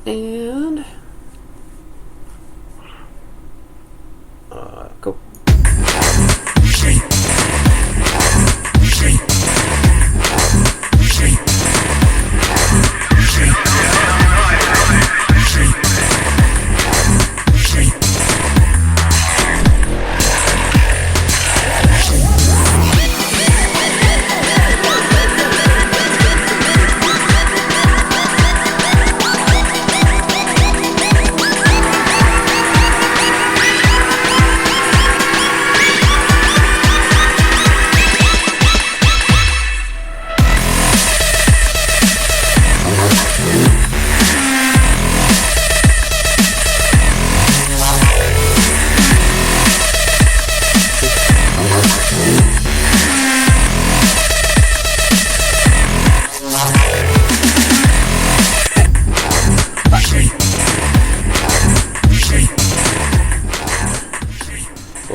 And go.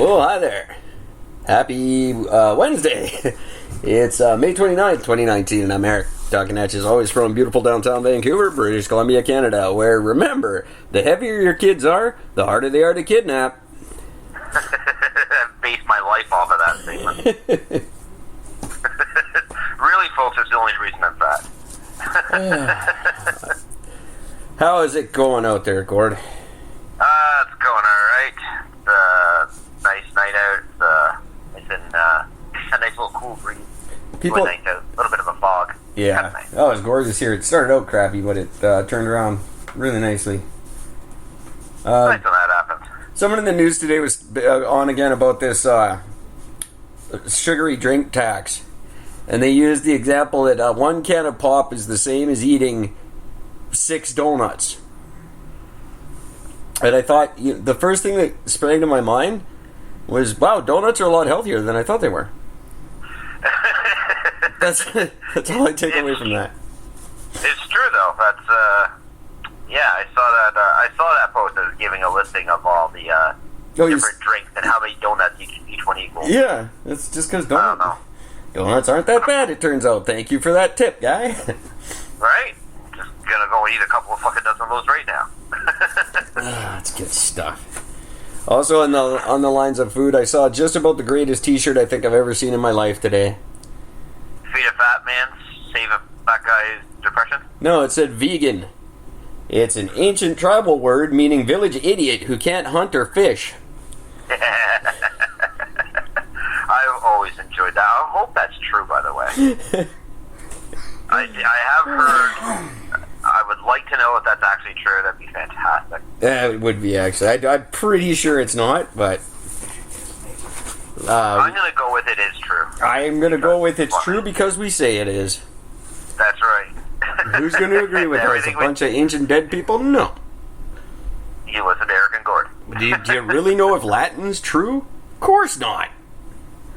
Oh, hi there. Happy Wednesday. It's May 29th, 2019, and I'm Eric, talking at you as always from beautiful downtown Vancouver, British Columbia, Canada, where, remember, the heavier your kids are, the harder they are to kidnap. I've based my life off of that statement. Really, folks, that's the only reason I'm fat. How is it going out there, Gord? It's going alright. Nice night out. It's been a nice little cool breeze. People, night out. A little bit of a fog. yeah. Kind of nice. Oh, it's gorgeous here. It started out crappy, but it turned around really nicely. Nice when that happens. Someone in the news today was on again about this sugary drink tax. And they used the example that one can of pop is the same as eating 6 donuts. And I thought, the first thing that sprang to my mind was, wow, donuts are a lot healthier than I thought they were. That's all I take away from that. It's true, though. That's, yeah, I saw that post as giving a listing of all the different drinks and how many donuts each one equals. Yeah, it's just because I don't know. donuts aren't that bad, it turns out. Thank you for that tip, guy. Right? Just gonna go eat a couple of fucking dozen of those right now. That's good stuff. Also, on the lines of food, I saw just about the greatest T-shirt I think I've ever seen in my life today. Feed a fat man, save a fat guy's depression? No, it said vegan. It's an ancient tribal word meaning village idiot who can't hunt or fish. I've always enjoyed that. I hope that's true, by the way. I have heard. I would like to know if that's actually true. That'd be fantastic. Yeah, it would be, actually. I'm pretty sure it's not, but I'm going to go with it is true. I'm going to go with it's true because we say it is. That's right. Who's going to agree with us? A bunch of ancient dead people? No. You listen to Eric and Gord. Do you really know if Latin's true? Of course not.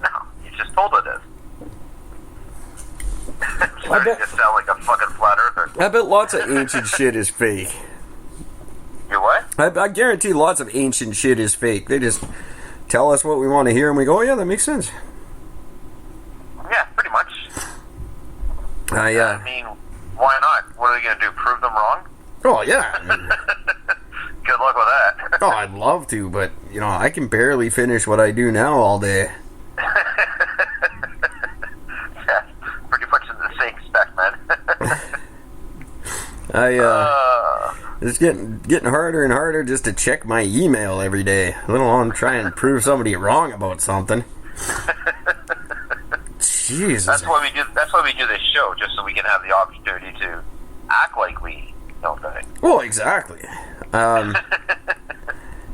No, you just told it is. I bet, just sound like a fucking flat earther. I bet lots of ancient shit is fake. You what? I guarantee lots of ancient shit is fake. They just tell us what we want to hear and we go, oh yeah, that makes sense. Yeah, pretty much. I mean, why not? What are they going to do, prove them wrong? Oh yeah. Good luck with that. Oh, I'd love to, but, I can barely finish what I do now all day. Yeah, pretty much in the same spec, man. It's getting harder and harder just to check my email every day, let alone try and prove somebody wrong about something. Jesus. That's why we do this show, just so we can have the opportunity to act like we know things. Well, exactly. And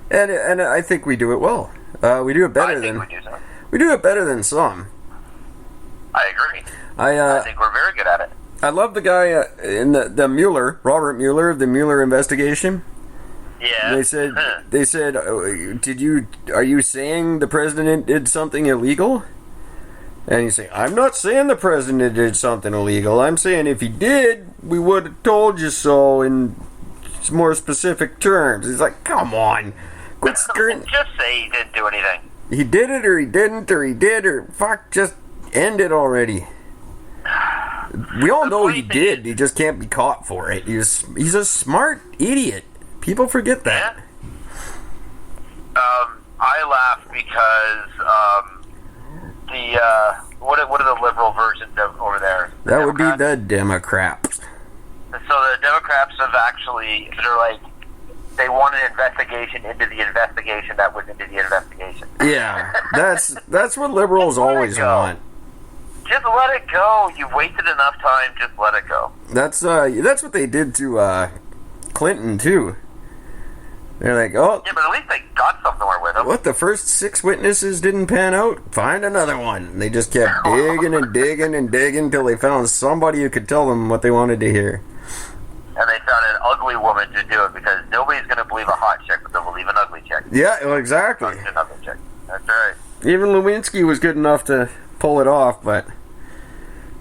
I think we do it well. We do it better we do it better than some. I agree. I think we're very good at it. I love the guy in the Mueller, Robert Mueller, of the Mueller investigation. Yeah. They said, are you saying the president did something illegal? And he's saying, I'm not saying the president did something illegal. I'm saying if he did, we would have told you so in more specific terms. He's like, come on. Quit skirting. Just say he didn't do anything. He did it or he didn't or he did or fuck, just end it already. We all know he did. He just can't be caught for it. He's a smart idiot. People forget that. Yeah. I laugh because what are the liberal versions of over there? That would be the Democrats. So the Democrats have actually, they're like, they want an investigation into the investigation that was into the investigation. Yeah, that's what liberals always want. Just let it go. You've wasted enough time. Just let it go. That's what they did to Clinton too. They're like, oh, yeah, but at least they got somewhere with him. What, the first 6 witnesses didn't pan out? Find another one. And they just kept digging and digging and digging until they found somebody who could tell them what they wanted to hear. And they found an ugly woman to do it because nobody's going to believe a hot chick, but they'll believe an ugly chick. Yeah, well, exactly. An ugly chick. That's right. Even Lewinsky was good enough to pull it off, but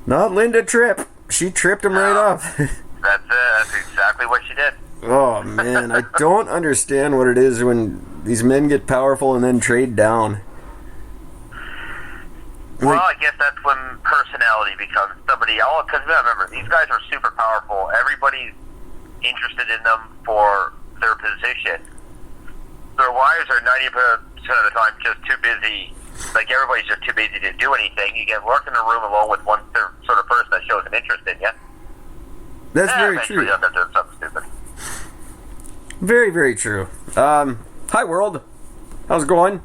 not Linda Tripp. She tripped him right up. That's it. That's exactly what she did. Oh, man. I don't understand what it is when these men get powerful and then trade down. Well, I guess that's when personality becomes somebody else. Because remember, these guys are super powerful. Everybody's interested in them for their position. Their wives are 90% of the time just too busy. Like, everybody's just too busy to do anything. You get locked in a room alone with one sort of person that shows an interest in you. That's very true. You'll end up doing something stupid. Very, very true. Hi, world. How's it going?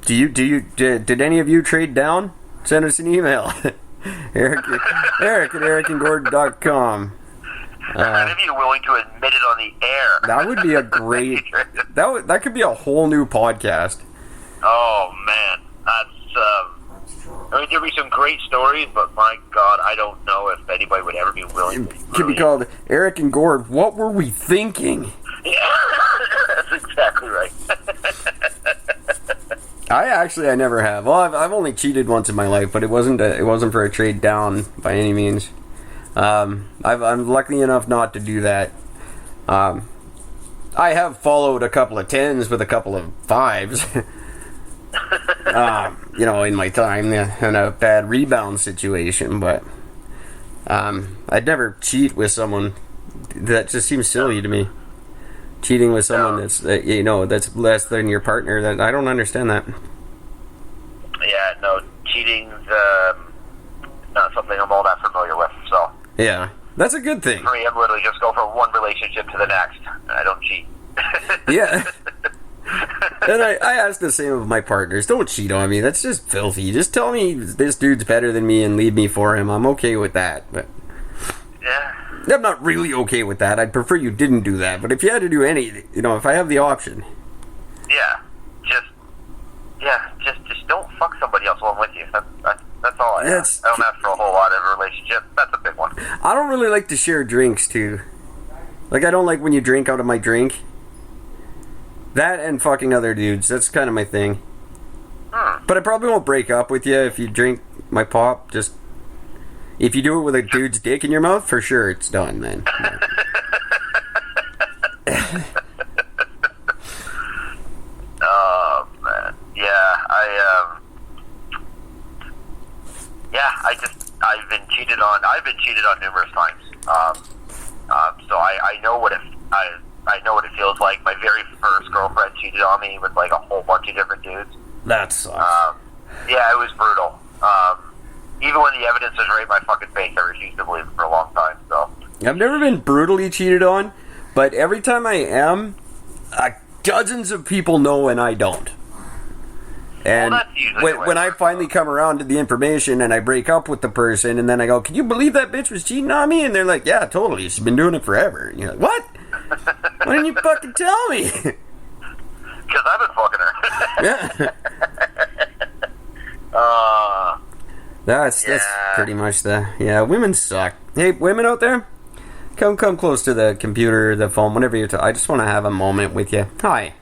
Did any of you trade down? Send us an email. Eric at ericandgordon.com. Any of you willing to admit it on the air? That would be a great... that could be a whole new podcast. Oh, man. That's... I mean, there'd be some great stories, but my God, I don't know if anybody would ever be willing to... It could be called Eric and Gord, What Were We Thinking? Yeah, that's exactly right. I never have. Well, I've only cheated once in my life, but it wasn't for a trade down by any means. I'm lucky enough not to do that. I have followed a couple of 10s with a couple of 5s. In my time in a bad rebound situation, but I'd never cheat with someone. That just seems silly to me. Cheating with someone that's less than your partner. That I don't understand that. Yeah, no, cheating's not something I'm all that familiar with. So yeah, that's a good thing. For me, I literally just go from one relationship to the next. I don't cheat. Yeah. And I ask the same of my partners. Don't cheat on me. That's just filthy. Just tell me this dude's better than me and leave me for him. I'm okay with that. But yeah. I'm not really okay with that. I'd prefer you didn't do that. But if you had to do anything, if I have the option. Just don't fuck somebody else along with you. That's all I ask. I don't ask for a whole lot of a relationship. That's a big one. I don't really like to share drinks, too. Like, I don't like when you drink out of my drink. That and fucking other dudes. That's kind of my thing. But I probably won't break up with you if you drink my pop. Just... If you do it with a dude's dick in your mouth, for sure it's done, then. Oh, man. Yeah, I've been cheated on. I've been cheated on numerous times. So I know what I know what it feels like. My very first girlfriend cheated on me with like a whole bunch of different dudes. That sucks. Yeah, it was brutal. Even when the evidence was right in my fucking face, I refused to believe it for a long time. So I've never been brutally cheated on, but every time I am, dozens of people know and I don't. And when I finally come around to the information and I break up with the person and then I go, can you believe that bitch was cheating on me? And they're like, yeah, totally. She's been doing it forever. And you're like, what? Why didn't you fucking tell me? Because I've been fucking her. Yeah. That's pretty much women suck. Hey, women out there, come close to the computer, the phone, whenever you're I just want to have a moment with you. Hi,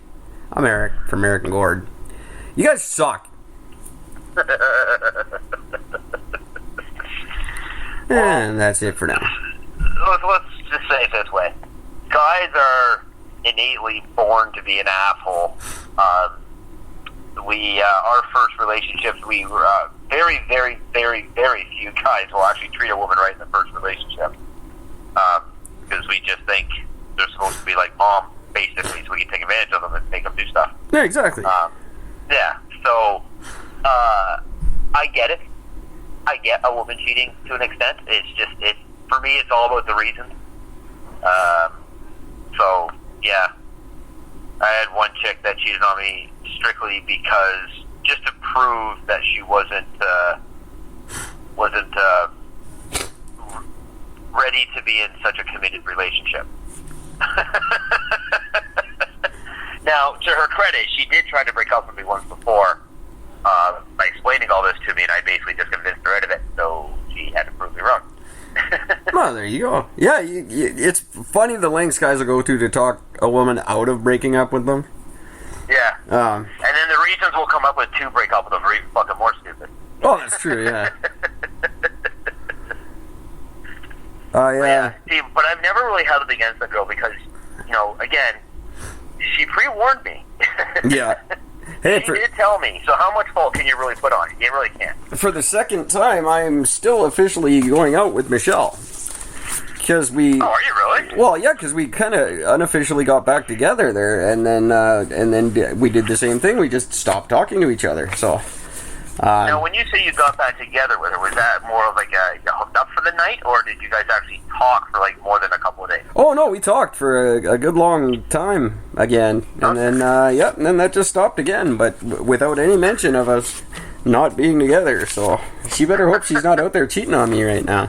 I'm Eric from Eric and Gord. You guys suck. And that's it for now. Let's just say it this way. Guys are innately born to be an asshole. our first relationships, we were very, very, very, very few guys will actually treat a woman right in the first relationship, because we just think they're supposed to be like mom, basically, so we can take advantage of them and make them do stuff. Yeah, exactly. Yeah, so I get it. I get a woman cheating to an extent. It's just, for me, it's all about the reasons. So, yeah. I had one chick that cheated on me strictly because, just to prove that she wasn't ready to be in such a committed relationship. Now, to her credit, she did try to break up with me once before, by explaining all this to me, and I basically just convinced her out of it, so she had to prove me wrong. Well, there you go. Yeah, it's funny the lengths guys will go to talk a woman out of breaking up with them. Yeah. And then the reasons we'll come up with to break up with them are even fucking more stupid. Oh, that's true, yeah. Yeah. See, but I've never really held it against the girl because, again, she pre-warned me. Yeah. Hey, she did tell me, so how much fault can you really put on it? You really can't. For the second time, I'm still officially going out with Michelle. Because we... Oh, are you really? Well, yeah, because we kind of unofficially got back together there, and then we did the same thing. We just stopped talking to each other, so... Now, when you say you got back together with her, was that more of like you hooked up for the night, or did you guys actually talk for like more than a couple of days? Oh, no, we talked for a good long time again, and then, and then that just stopped again, but without any mention of us not being together, so she better hope she's not out there cheating on me right now.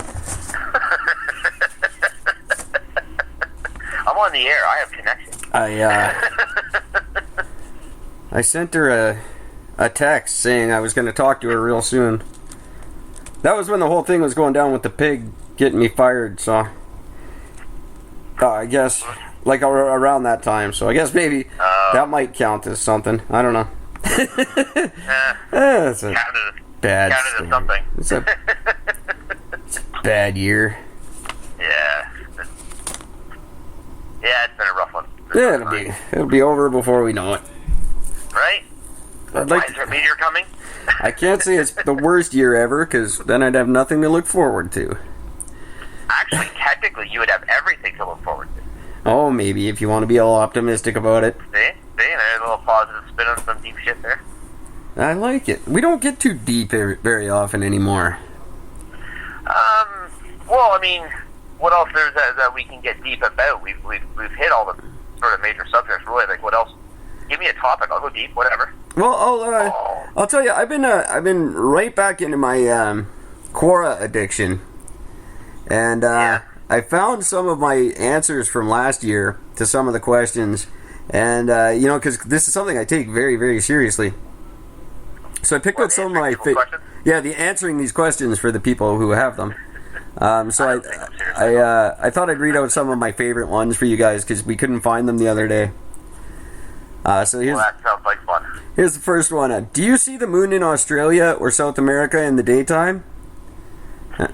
I'm on the air, I have connection. I sent her a text saying I was going to talk to her real soon. That was when the whole thing was going down with the pig getting me fired, so I guess like around that time, so I guess maybe that might count as something. I don't know. It's a bad counted as something. It's a bad year. Yeah, it's been a rough one. Yeah, it'll be over before we know it. Right? I'd Why, like is there a meteor coming? I can't say it's the worst year ever, because then I'd have nothing to look forward to. Actually, technically, you would have everything to look forward to. Oh, maybe, if you want to be all optimistic about it. See, there's a little positive spin on some deep shit there. I like it. We don't get too deep very often anymore. Well, I mean, what else there's that we can get deep about? We've hit all the sort of major subjects, really. Like, what else? Give me a topic. I'll go deep. Whatever. Well, I'll tell you. I've been right back into my Quora addiction, and I found some of my answers from last year to some of the questions, and because this is something I take very, very seriously. So I picked out some of my the answering these questions for the people who have them. So I thought I'd read out some of my favorite ones for you guys because we couldn't find them the other day. That sounds like fun. Here's the first one. Do you see the moon in Australia or South America in the daytime?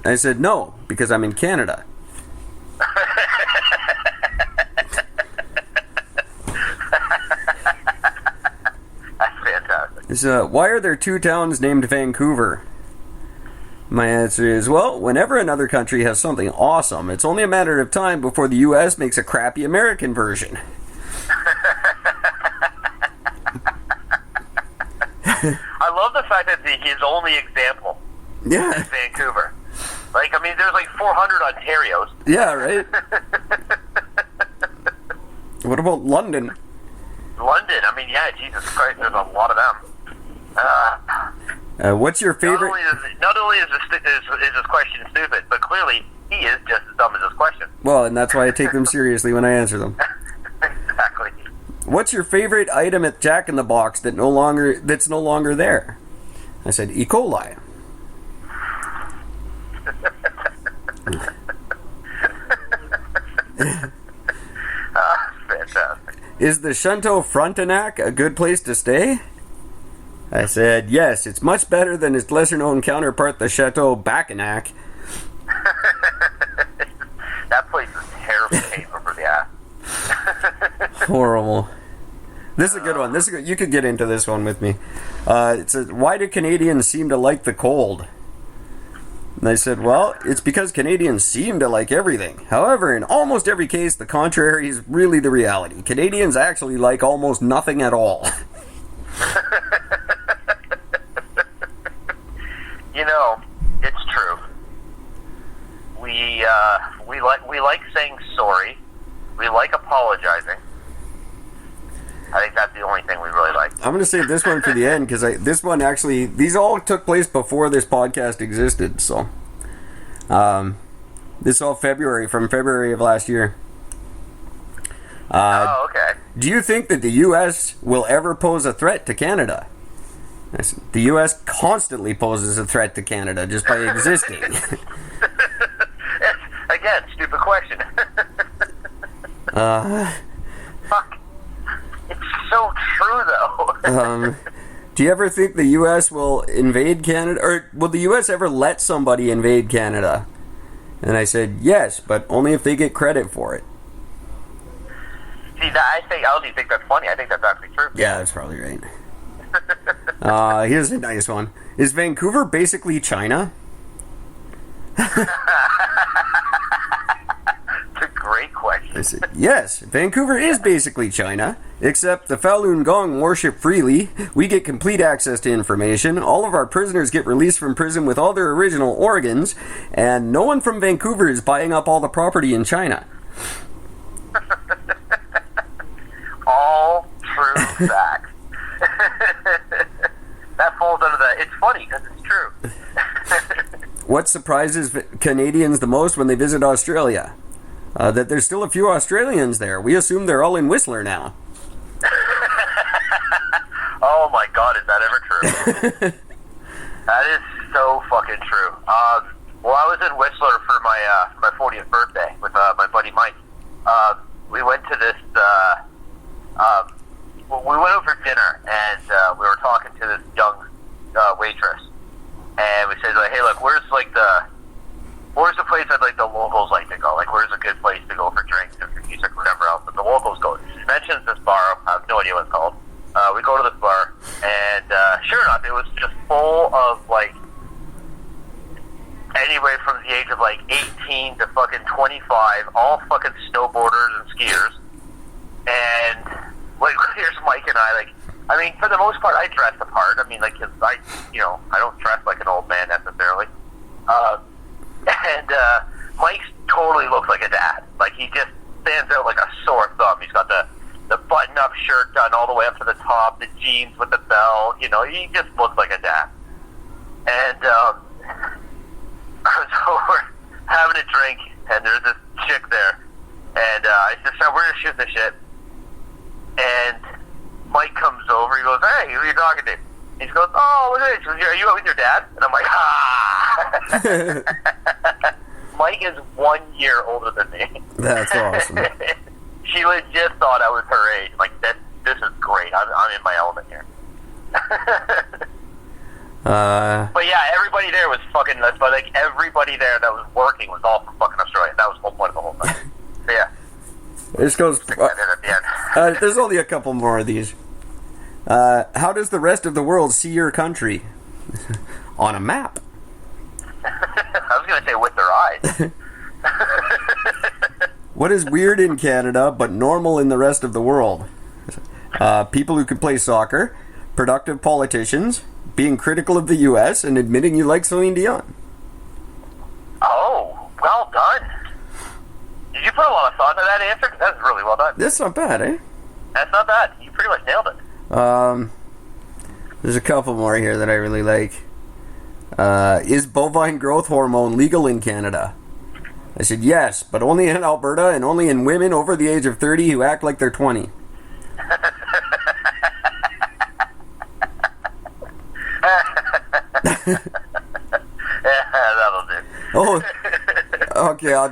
I said no, because I'm in Canada. That's fantastic. Why are there two towns named Vancouver? My answer is, well, whenever another country has something awesome, it's only a matter of time before the U.S. makes a crappy American version. I love the fact that his only example is Vancouver. Like, I mean, there's like 400 Ontarios. Yeah, right? What about London? London, I mean, yeah, Jesus Christ, there's a lot of them. What's your favorite... Not only is this question stupid, but clearly he is just as dumb as this question. Well, and that's why I take them seriously when I answer them. Exactly. What's your favorite item at Jack in the Box that's no longer there? I said E. coli. Fantastic. Is the Chateau Frontenac a good place to stay? I said yes. It's much better than its lesser-known counterpart, the Chateau Baccanac. That place is terribly painful for the ass. Horrible. This is a good one. This is good. You could get into this one with me. It says, why do Canadians seem to like the cold? And I said, well, it's because Canadians seem to like everything. However, in almost every case, the contrary is really the reality. Canadians actually like almost nothing at all. You know, it's true. We like saying sorry. We like apologizing. I think that's the only thing we really like. I'm going to save this one for the end because this one actually, these all took place before this podcast existed. So, this is all from February of last year. Okay. Do you think that the U.S. will ever pose a threat to Canada? The U.S. constantly poses a threat to Canada just by existing. Again, stupid question. Fuck. It's so true, though. Do you ever think the U.S. will invade Canada? Or will the U.S. ever let somebody invade Canada? And I said, yes, but only if they get credit for it. See, I don't even think that's funny. I think that's actually true. Yeah, that's probably right. Here's a nice one. Is Vancouver basically China? It's a great question. I said, yes, Vancouver is basically China, except the Falun Gong worship freely, we get complete access to information, all of our prisoners get released from prison with all their original organs, and no one from Vancouver is buying up all the property in China. All true facts. That falls under the, it's funny because it's true. What surprises Canadians the most when they visit Australia? That there's still a few Australians there. We assume they're all in Whistler now. Oh my God, is that ever true? That is so fucking true. Well, I was in Whistler for my 40th birthday with my buddy Mike. We went to this. We went over for dinner, and we were talking to this young waitress, and we said, like, "Hey, look, where's the place I'd like the locals like to go? Like, where's a good place to go for drinks and for music or whatever else that the locals go?" She mentions this bar. I have no idea what it's called. We go to this bar, and sure enough, it was just full of like anywhere from the age of like 18 to fucking 25, all fucking snowboarders and skiers. And like, here's Mike and I, for the most part, I dress the part. I mean, like, 'cause I don't dress like an old man necessarily. And Mike totally looks like a dad. Like, he just stands out like a sore thumb. He's got the button-up shirt done all the way up to the top, the jeans with the bell. You know, he just looks like a dad. And so we're having a drink, and there's this chick there, and I said, "So we're just shooting the shit." And Mike comes over. He goes, "Hey, who are you talking to?" He goes, "Oh, look at this. Are you with your dad?" And I'm like, "Ah." Mike is 1 year older than me. That's awesome. She legit thought I was her age. Like, this is great. I'm in my element here. But yeah, everybody there was fucking nuts. But like, everybody there that was working was all from fucking Australia. That was the whole point of the whole thing. So yeah. This goes. At the end. There's only a couple more of these. How does the rest of the world see your country? On a map. I was going to say with their eyes. What is weird in Canada but normal in the rest of the world? People who can play soccer, productive politicians, being critical of the U.S., and admitting you like Celine Dion. Oh, well done. Did you put a lot of thought into that answer? 'Cause that's really well done. That's not bad, eh? That's not bad. You pretty much nailed it. There's a couple more here that I really like. Is bovine growth hormone legal in Canada? I said yes, but only in Alberta and only in women over the age of 30 who act like they're 20. Yeah, that'll do. Oh, okay. I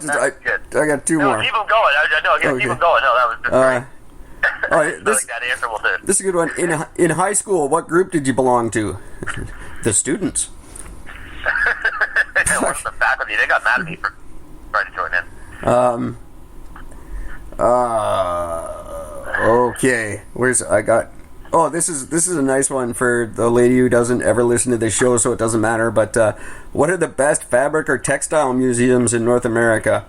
got two more. Keep them going. Keep them going. No, that was just great. All right, that answer will do. This is a good one. In high school, what group did you belong to? The students. What's the faculty? They got mad at me for trying to join in. Okay, Oh, this is a nice one for the lady who doesn't ever listen to this show, so it doesn't matter. But what are the best fabric or textile museums in North America?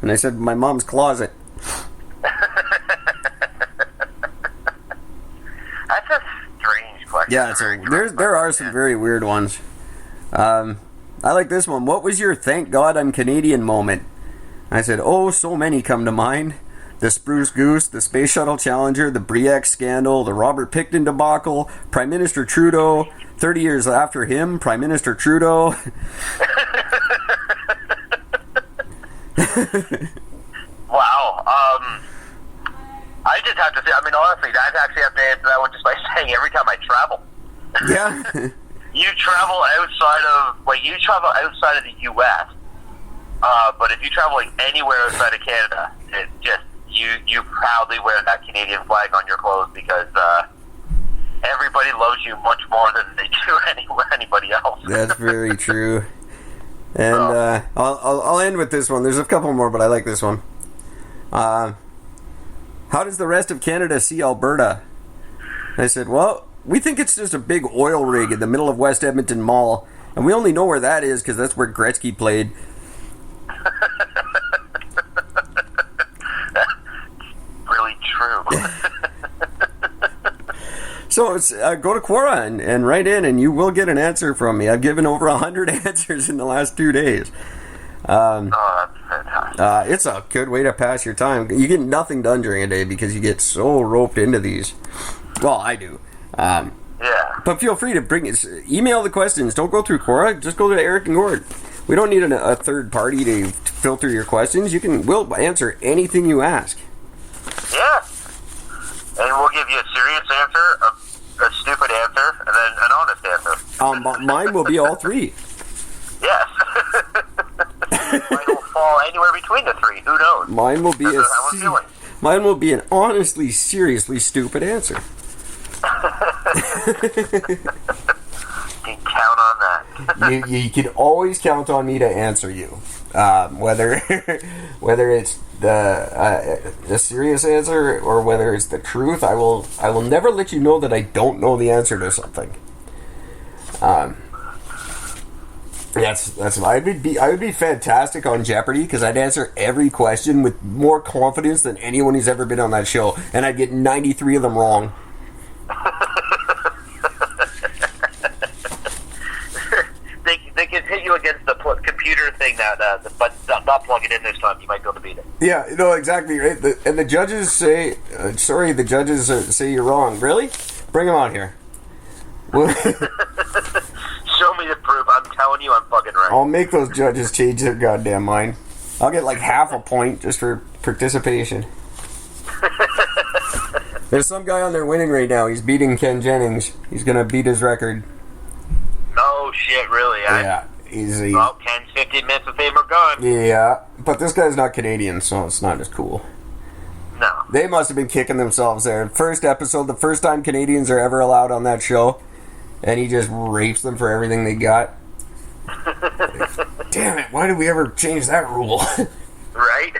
And I said, my mom's closet. That's a strange question. Yeah, there are some very weird ones. I like this one. What was your thank God I'm Canadian moment? I said, oh, so many come to mind. The Spruce Goose, the Space Shuttle Challenger, the Briac scandal, the Robert Picton debacle, Prime Minister Trudeau, 30 years after him, Prime Minister Trudeau. Wow. I just have to say, honestly, I'd actually have to answer that one just by saying every time I travel. Yeah. You travel outside of the U.S., but if you travel anywhere outside of Canada, it just, you proudly wear that Canadian flag on your clothes because everybody loves you much more than they do anybody else. That's very true. And I'll end with this one. There's a couple more, but I like this one. How does the rest of Canada see Alberta? I said, well, we think it's just a big oil rig in the middle of West Edmonton Mall, and we only know where that is because that's where Gretzky played. Really true. So it's, go to Quora and write in, and you will get an answer from me. I've given over 100 answers in the last 2 days. That's fantastic. It's a good way to pass your time. You get nothing done during a day because you get so roped into these. Well, I do. Yeah. But feel free to email the questions. Don't go through Quora. Just go to Eric and Gord. We don't need a third party to filter your questions. We'll answer anything you ask. Yeah. And we'll give you a serious answer, a stupid answer, and then an honest answer. Mine will be all three. Yes. Mine will fall anywhere between the three. Who knows? Mine will be an honestly, seriously stupid answer. You can count on that. you can always count on me to answer you. Whether it's the serious answer or whether it's the truth, I will never let you know that I don't know the answer to something. I would be fantastic on Jeopardy because I'd answer every question with more confidence than anyone who's ever been on that show, and I'd get 93 of them wrong. They can hit you against the computer thing but not plug it in this time. You might be able to beat it. Yeah, no, exactly right. And the judges say, the judges say you're wrong. Really? Bring them on here. Show me the proof. I'm telling you, I'm fucking right. I'll make those judges change their goddamn mind. I'll get like half a point just for participation. There's some guy on there winning right now. He's beating Ken Jennings. He's gonna beat his record. Oh shit! Really? Yeah. Easy. Well, Ken's 15 minutes of fame are gone. Yeah, but this guy's not Canadian, so it's not as cool. No. They must have been kicking themselves there. First episode, the first time Canadians are ever allowed on that show, and he just rapes them for everything they got. Damn it, why did we ever change that rule? Right?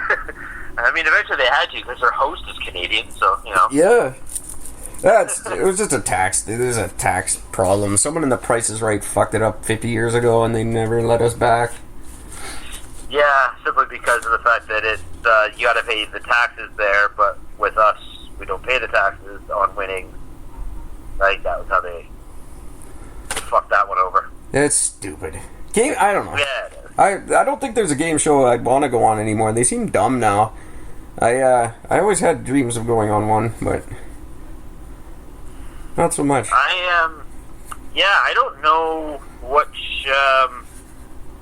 I mean, eventually they had to because their host is Canadian, so, you know. Yeah. It was just a tax. It is a tax problem. Someone in The Price is Right fucked it up 50 years ago, and they never let us back. Yeah, simply because of the fact that you got to pay the taxes there, but with us, we don't pay the taxes on winning. Like, that was how they fucked that one over. It's stupid. I don't know. Yeah. I don't think there's a game show I'd want to go on anymore. They seem dumb now. I always had dreams of going on one, but not so much. I don't know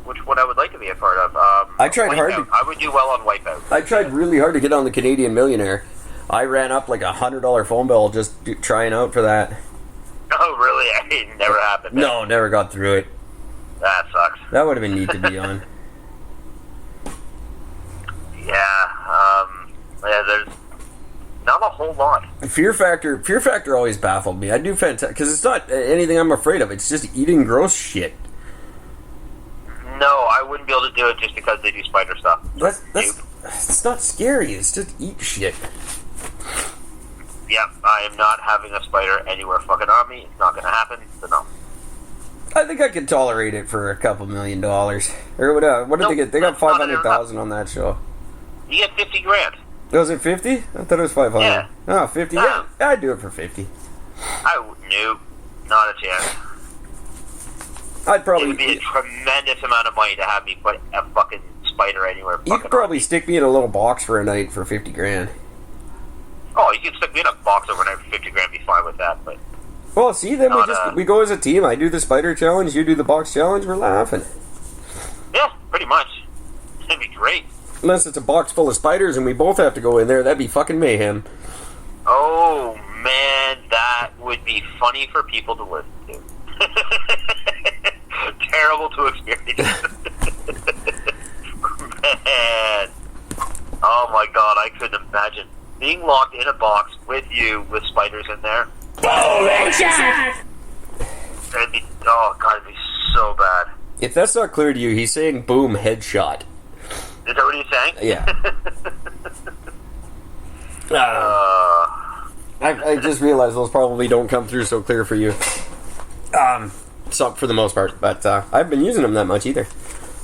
which one I would like to be a part of. I tried hard. I would do well on Wipeout. I tried really hard to get on the Canadian Millionaire. I ran up like $100 phone bill just trying out for that. Oh, really? It never happened. No, never got through it. That sucks. That would have been neat to be on. There's not a whole lot. Fear Factor always baffled me. I do fantastic because it's not anything I'm afraid of. It's just eating gross shit. No, I wouldn't be able to do it just because they do spider stuff. It's not scary. It's just eat shit. Yep, I am not having a spider anywhere fucking on me. It's not going to happen, so no. I think I could tolerate it for a couple $1 million. Or what did they get? They got 500,000 on that show. You get 50 grand. Was it 50? I thought it was 500. Yeah. Oh, 50? Yeah, I'd do it for 50. Nope, not a chance. I'd probably... It would be a tremendous amount of money to have me put a fucking spider anywhere. You could probably stick me in a little box for a night for 50 grand. Oh, you could stick me in a box overnight for 50 grand, be fine with that, but... Well, see, then we go as a team. I do the spider challenge, you do the box challenge, we're laughing. Yeah, pretty much. It'd be great. Unless it's a box full of spiders and we both have to go in there, that'd be fucking mayhem. Oh, man, that would be funny for people to listen to. Terrible to experience. Man. Oh my god, I couldn't imagine being locked in a box with you with spiders in there. Holy shit! It'd be, oh god, it'd be so bad. If that's not clear to you, he's saying boom, headshot. Is that what he's saying? Yeah. I just realized those probably don't come through so clear for you. So for the most part, but I haven't been using them that much either.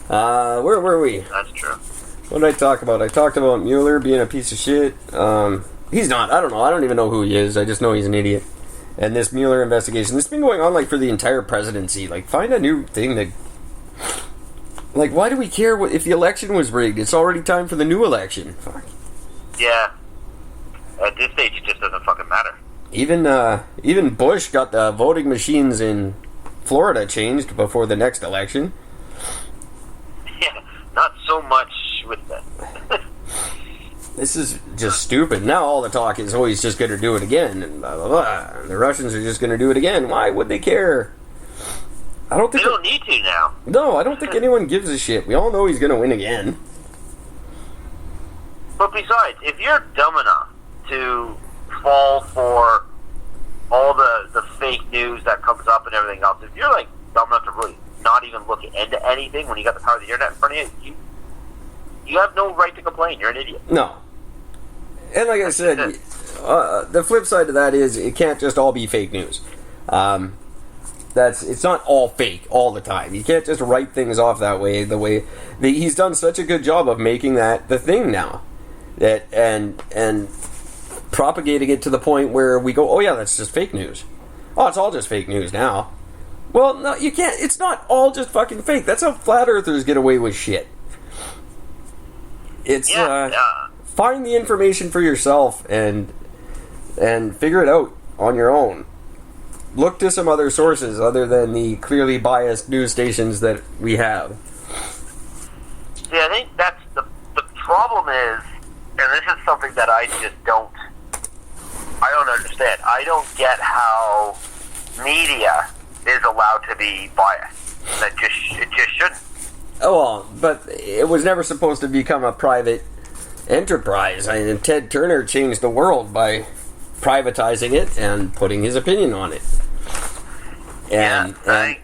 Where were we? That's true. What did I talk about? I talked about Mueller being a piece of shit. He's not. I don't know. I don't even know who he is. I just know he's an idiot. And this Mueller investigation, this has been going on like for the entire presidency. Like, find a new thing that... Like, why do we care if the election was rigged? It's already time for the new election. Fuck. Yeah. At this stage, it just doesn't fucking matter. Even Bush got the voting machines in Florida changed before the next election. Yeah, not so much with that. This is just stupid. Now all the talk is, oh, he's just going to do it again, and blah, blah, blah. The Russians are just going to do it again. Why would they care? I don't think they don't need to now. No, I don't think anyone gives a shit. We all know he's going to win again. But besides, if you're dumb enough to fall for all the fake news that comes up and everything else, if you're like dumb enough to really not even look into anything when you got the power of the internet in front of you, you have no right to complain. You're an idiot. No. And like I said, the flip side of that is it can't just all be fake news. It's not all fake all the time. You can't just write things off that way. He's done such a good job of making that the thing now, and propagating it to the point where we go, oh yeah, that's just fake news. Oh, it's all just fake news now. Well, no, you can't. It's not all just fucking fake. That's how flat earthers get away with shit. It's find the information for yourself and figure it out on your own. Look to some other sources other than the clearly biased news stations that we have. Yeah, I think that's the problem is, and this is something that I don't understand. I don't get how media is allowed to be biased. It just shouldn't. Oh, well, but it was never supposed to become a private enterprise. I mean, Ted Turner changed the world by privatizing it and putting his opinion on it. And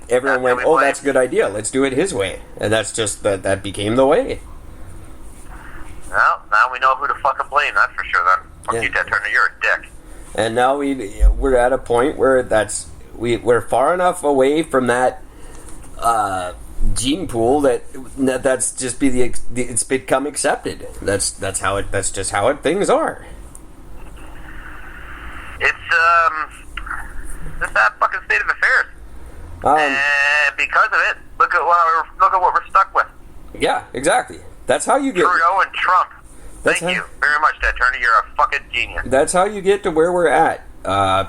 everyone went, oh, that's a good idea. Let's do it his way. And that's just, that became the way. Well, now we know who to fucking blame, that's for sure then. Fuck you, Ted Turner, you're a dick. And now we're at a point where we're far enough away from that gene pool that's just it's become accepted. That's just how things are. It's just that fucking state of affairs. And because of it, look at what we're stuck with. Yeah, exactly. That's how you get Trudeau and Trump. Thank you very much, Ted Turner. You're a fucking genius. That's how you get to where we're at.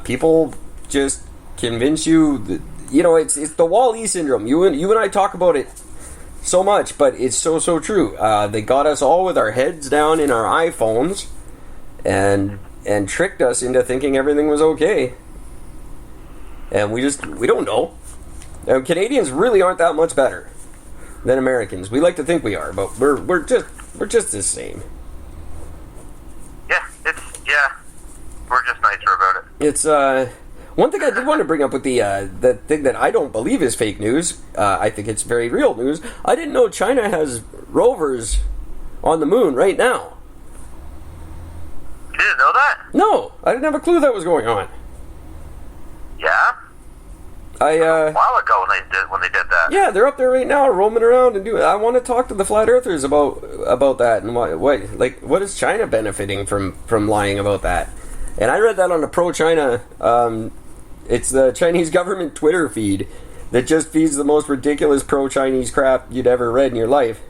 People just convince you that, it's the Wall-E syndrome. You and I talk about it so much, but it's so true. They got us all with our heads down in our iPhones and tricked us into thinking everything was okay. And we don't know. Now, Canadians really aren't that much better than Americans. We like to think we are, but we're just the same. Yeah, we're just nicer about it. It's one thing I did want to bring up with the thing that I don't believe is fake news. I think it's very real news. I didn't know China has rovers on the moon right now. It is didn't know that? No, I didn't have a clue that was going on. Yeah? A while ago when they did that. Yeah, they're up there right now, roaming around and doing. I want to talk to the flat earthers about that and what is China benefiting from lying about that? And I read that on the pro-China. It's the Chinese government Twitter feed that just feeds the most ridiculous pro-Chinese crap you'd ever read in your life.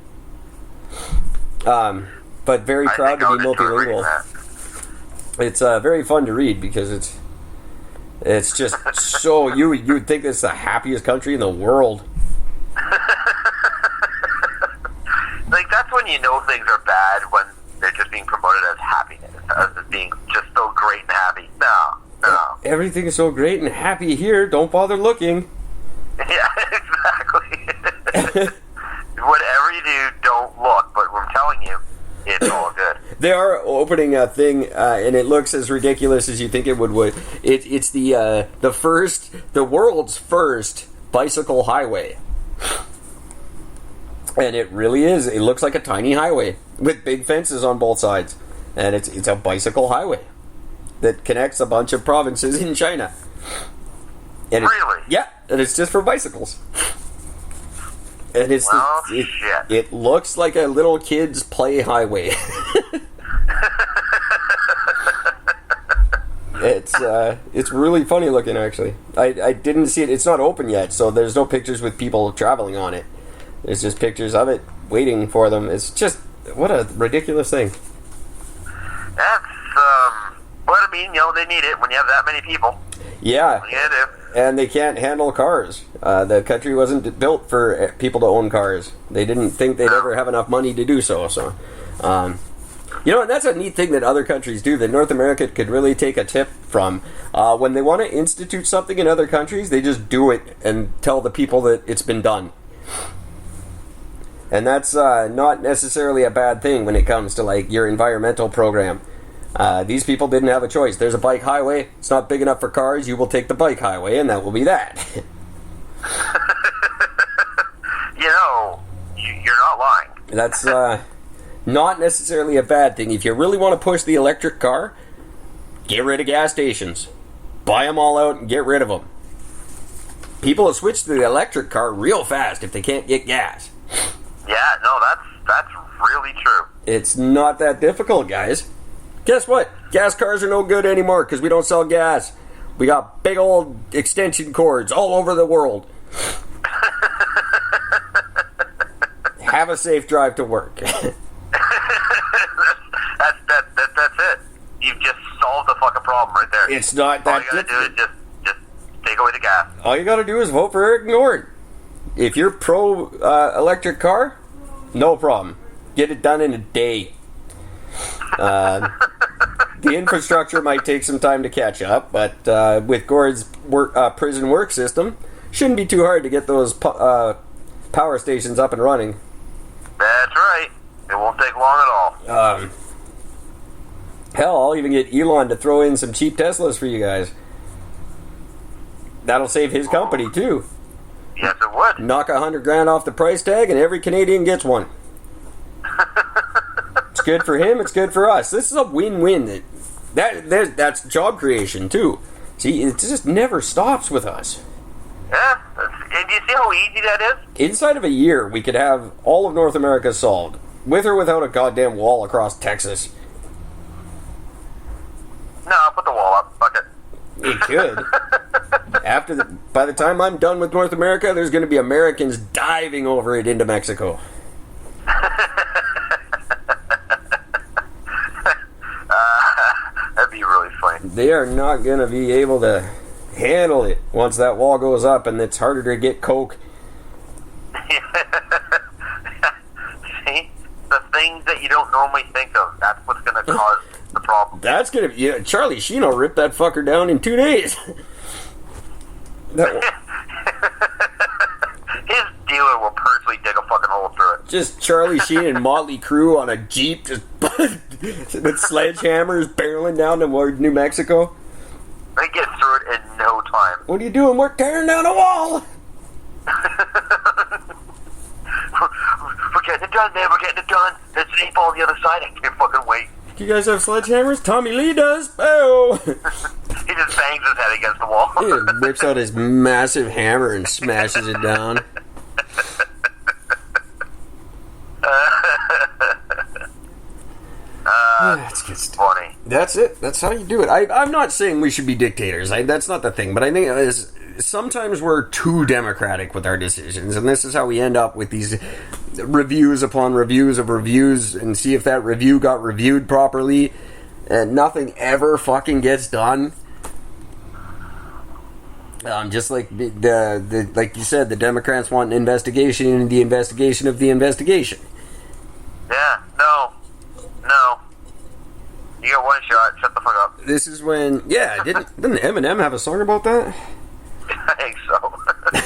But very proud to be multilingual. It's very fun to read because it's just so you would think it's the happiest country in the world. Like, that's when you know things are bad, when they're just being promoted as happiness, as being just so great and happy. No. Everything is so great and happy here. Don't bother looking. Yeah, exactly. Whatever you do, don't look. But I'm telling you, it's all good. They are opening a thing, and it looks as ridiculous as you think it would. It's the world's first bicycle highway, and it really is. It looks like a tiny highway with big fences on both sides, and it's a bicycle highway that connects a bunch of provinces in China. And really? Yeah, and it's just for bicycles. And it looks like a little kid's play highway. It's really funny looking, actually. I didn't see it. It's not open yet, so there's no pictures with people traveling on it. There's just pictures of it waiting for them. It's just, what a ridiculous thing. That's, but I mean, they need it when you have that many people. Yeah. What are you gonna do? And they can't handle cars. The country wasn't built for people to own cars. They didn't think they'd ever have enough money to do so. So, and that's a neat thing that other countries do that North America could really take a tip from. When they want to institute something in other countries, they just do it and tell the people that it's been done. And that's not necessarily a bad thing when it comes to like your environmental program. These people didn't have a choice. There's a bike highway. It's not big enough for cars. You will take the bike highway, and that will be that. You're not lying. That's not necessarily a bad thing. If you really want to push the electric car, get rid of gas stations. Buy them all out and get rid of them. People have switched to the electric car real fast if they can't get gas. Yeah, no, that's really true. It's not that difficult, guys. Guess what? Gas cars are no good anymore because we don't sell gas. We got big old extension cords all over the world. Have a safe drive to work. That's it. You've just solved the fucking problem right there. It's not that all you gotta do is just take away the gas. All you gotta do is vote for Eric Nord. If you're pro electric car, no problem. Get it done in a day. The infrastructure might take some time to catch up, but with Gord's prison work system, shouldn't be too hard to get those power stations up and running. That's right. It won't take long at all. Hell, I'll even get Elon to throw in some cheap Teslas for you guys. That'll save his company too. Yes, it would. Knock $100,000 off the price tag, and every Canadian gets one. It's good for him. It's good for us. This is a win-win. That's job creation too. See, it just never stops with us. Yeah. And do you see how easy that is? Inside of a year, we could have all of North America solved, with or without a goddamn wall across Texas. No, I'll put the wall up. Fuck it. It could. By the time I'm done with North America, there's going to be Americans diving over it into Mexico. That'd be really funny. They are not going to be able to handle it once that wall goes up, and it's harder to get coke. See? The things that you don't normally think of, that's what's going to cause the problem. That's going to... Yeah, Charlie Sheen will rip that fucker down in 2 days. His dealer will personally dig a fucking hole through it. Just Charlie Sheen and Motley Crue on a Jeep, just with sledgehammers barreling down toward New Mexico. They get through it in no time. What are you doing? We're tearing down a wall! We're getting it done, man. We're getting it done. There's an 8 ball on the other side. I can't fucking wait. Do you guys have sledgehammers? Tommy Lee does. Oh. He just bangs his head against the wall. He whips out his massive hammer and smashes it down. That's good stuff. Funny. That's it. That's how you do it. I'm not saying we should be dictators. That's not the thing. But I think sometimes we're too democratic with our decisions. And this is how we end up with these reviews upon reviews of reviews and see if that review got reviewed properly. And nothing ever fucking gets done. Just like the like you said, the Democrats want an investigation into the investigation of the investigation. Yeah, no. You got one shot, shut the fuck up. This is when, didn't Eminem have a song about that? I think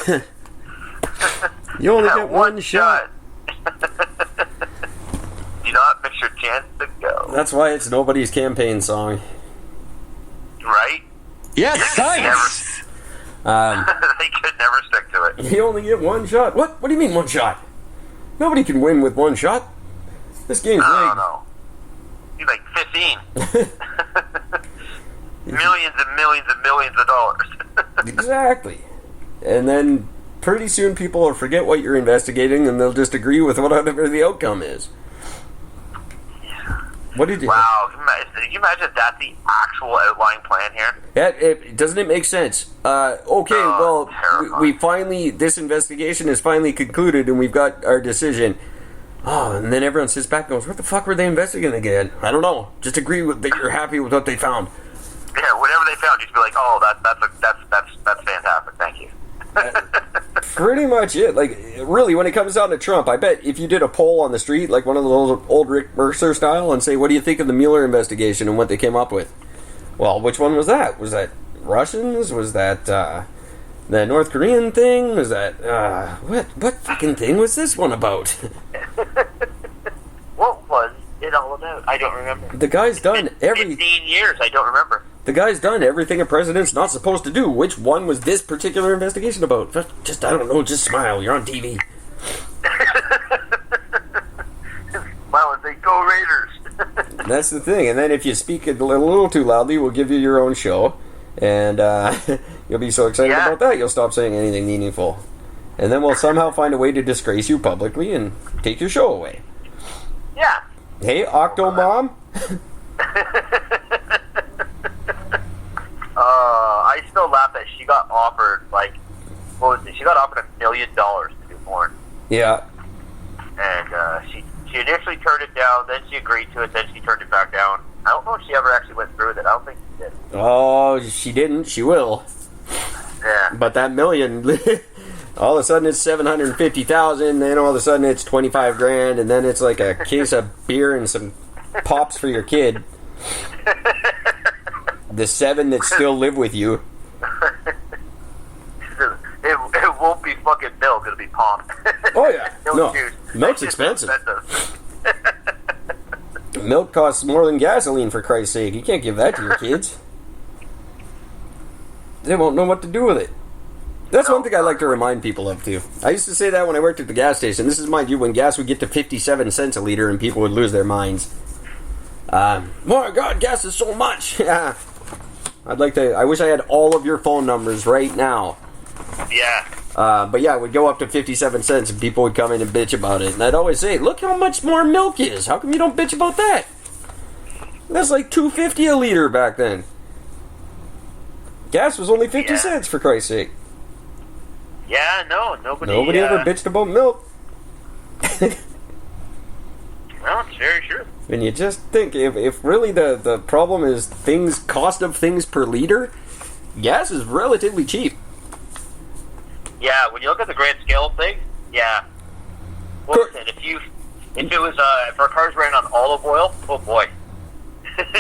so. You only get one shot. Do not miss your chance to go. That's why it's nobody's campaign song. Right? Yes, science! They could never stick to it. You only get one shot. What? What do you mean one shot? Nobody can win with one shot. This game's rigged. No. He's like 15. Millions and millions and millions of dollars. Exactly. And then pretty soon people will forget what you're investigating and they'll just agree with whatever the outcome is. What did you... Wow. Can you imagine that's the actual outline plan here? Yeah, doesn't it make sense? We finally, this investigation is finally concluded and we've got our decision. Oh, and then everyone sits back and goes, what the fuck were they investigating again? I don't know. Just agree with that you're happy with what they found. Yeah, whatever they found, just be like, oh, that's fantastic. Thank you. Pretty much it. Like, really, when it comes down to Trump, I bet if you did a poll on the street, like one of those old Rick Mercer style, and say, what do you think of the Mueller investigation and what they came up with? Well, which one was that? Was that Russians? Was that the North Korean thing? Was that what fucking thing was this one about? What was it all about? I don't remember. The guy's done 15 years. I don't remember. The guy's done everything a president's not supposed to do. Which one was this particular investigation about? Just, I don't know, just smile. You're on TV. Smile and say, go Raiders. That's the thing. And then if you speak a little too loudly, we'll give you your own show. And you'll be so excited about that, you'll stop saying anything meaningful. And then we'll somehow find a way to disgrace you publicly and take your show away. Yeah. Hey, Octomom. I still laugh that she got offered, like, what was it? She got offered $1 million to do porn. Yeah. And she initially turned it down, then she agreed to it, then she turned it back down. I don't know if she ever actually went through with it. I don't think she did. Oh, she didn't. She will. Yeah. But that million, all of a sudden it's 750,000, then all of a sudden it's 25 grand, and then it's like a case of beer and some pops for your kid. The 7 that still live with you. It won't be fucking milk, it'll be pop. Oh yeah. No. Juice. Milk's expensive. Milk costs more than gasoline, for Christ's sake. You can't give that to your kids. They won't know what to do with it. That's one thing I like to remind people of, too. I used to say that when I worked at the gas station. This is, mind you, when gas would get to 57 cents a liter and people would lose their minds. My God, gas is so much. I wish I had all of your phone numbers right now. Yeah. But yeah, it would go up to 57 cents and people would come in and bitch about it. And I'd always say, look how much more milk is. How come you don't bitch about that? That's like $2.50 a liter back then. Gas was only 50 cents, for Christ's sake. Yeah, Nobody ever bitched about milk. Well, it's very true. And you just think, if really the problem is cost of things per liter, gas is relatively cheap. Yeah, when you look at the grand scale of things, yeah. What was it? If it was if our cars ran on olive oil, oh boy.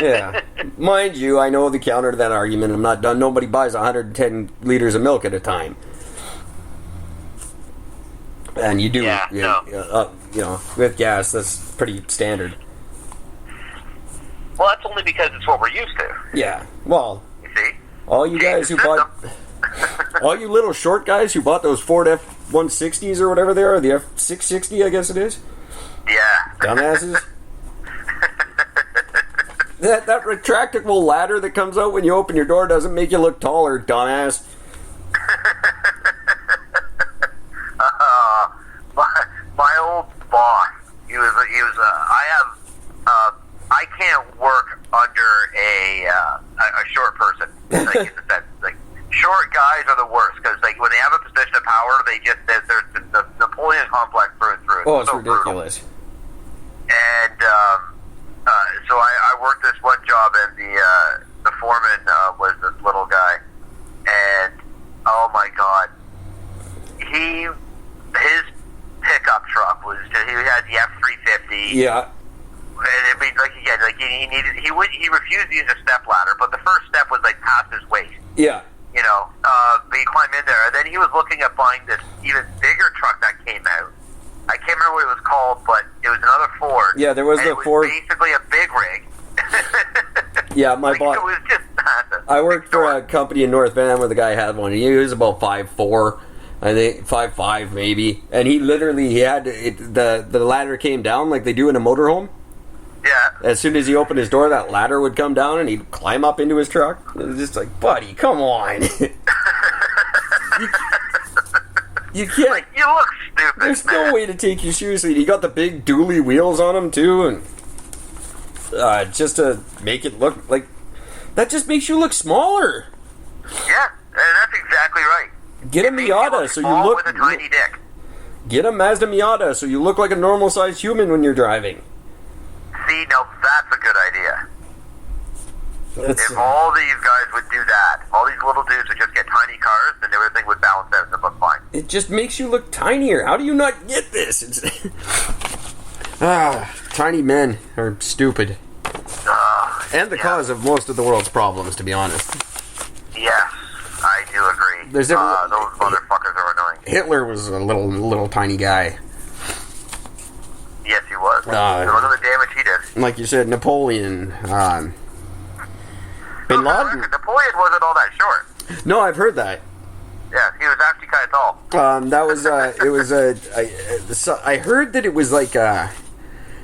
Yeah. Mind you, I know the counter to that argument. I'm not done. Nobody buys 110 liters of milk at a time. And you do, with gas, that's pretty standard. Well, that's only because it's what we're used to. Yeah. Well, you see? All you guys who bought... all you little short guys who bought those Ford F-160s or whatever they are, the F-660, I guess it is. Yeah. Dumbasses. That retractable ladder that comes out when you open your door doesn't make you look taller, dumbass. My old boss, I can't work under a short person. Like short guys are the worst because like when they have a position of power, there's the Napoleon complex through and through. Oh, it's so ridiculous. Brutal. And so I worked this one job, and the foreman was this little guy, and oh my god, his pickup truck was he had the F-350. Yeah. And I mean, like again, like he refused to use a step ladder, but the first step was like past his waist. Yeah. You know, but he climbed in there, and then he was looking at buying this even bigger truck that came out. I can't remember what it was called, but it was another Ford. Yeah, there was and the it was Ford. Basically a big rig. Yeah, my boss. It was just massive. I worked for a company in North Van where the guy had one. He was about 5'4", I think 5'5" maybe, and he had the ladder came down like they do in a motorhome. Yeah. As soon as he opened his door, that ladder would come down and he'd climb up into his truck. It was just like, buddy, come on. You can't. Like, you look stupid. There's no way to take you seriously. He got the big dually wheels on him too, and just to make it look like that just makes you look smaller. Yeah, and that's exactly right. Get a Miata so you look with a tiny dick. Get a Mazda Miata so you look like a normal-sized human when you're driving. See, now that's a good idea. If all these guys would do that, all these little dudes would just get tiny cars, then everything would balance out and look fine. It just makes you look tinier. How do you not get this? Tiny men are stupid. And the cause of most of the world's problems, to be honest. Yes, I do agree. Those motherfuckers are annoying. Hitler was a little tiny guy. Yes, he was. Look at the damage he did. Like you said, Napoleon. Bin Laden. Napoleon wasn't all that short. No, I've heard that. Yeah, he was actually kind of tall. That was I heard that it was like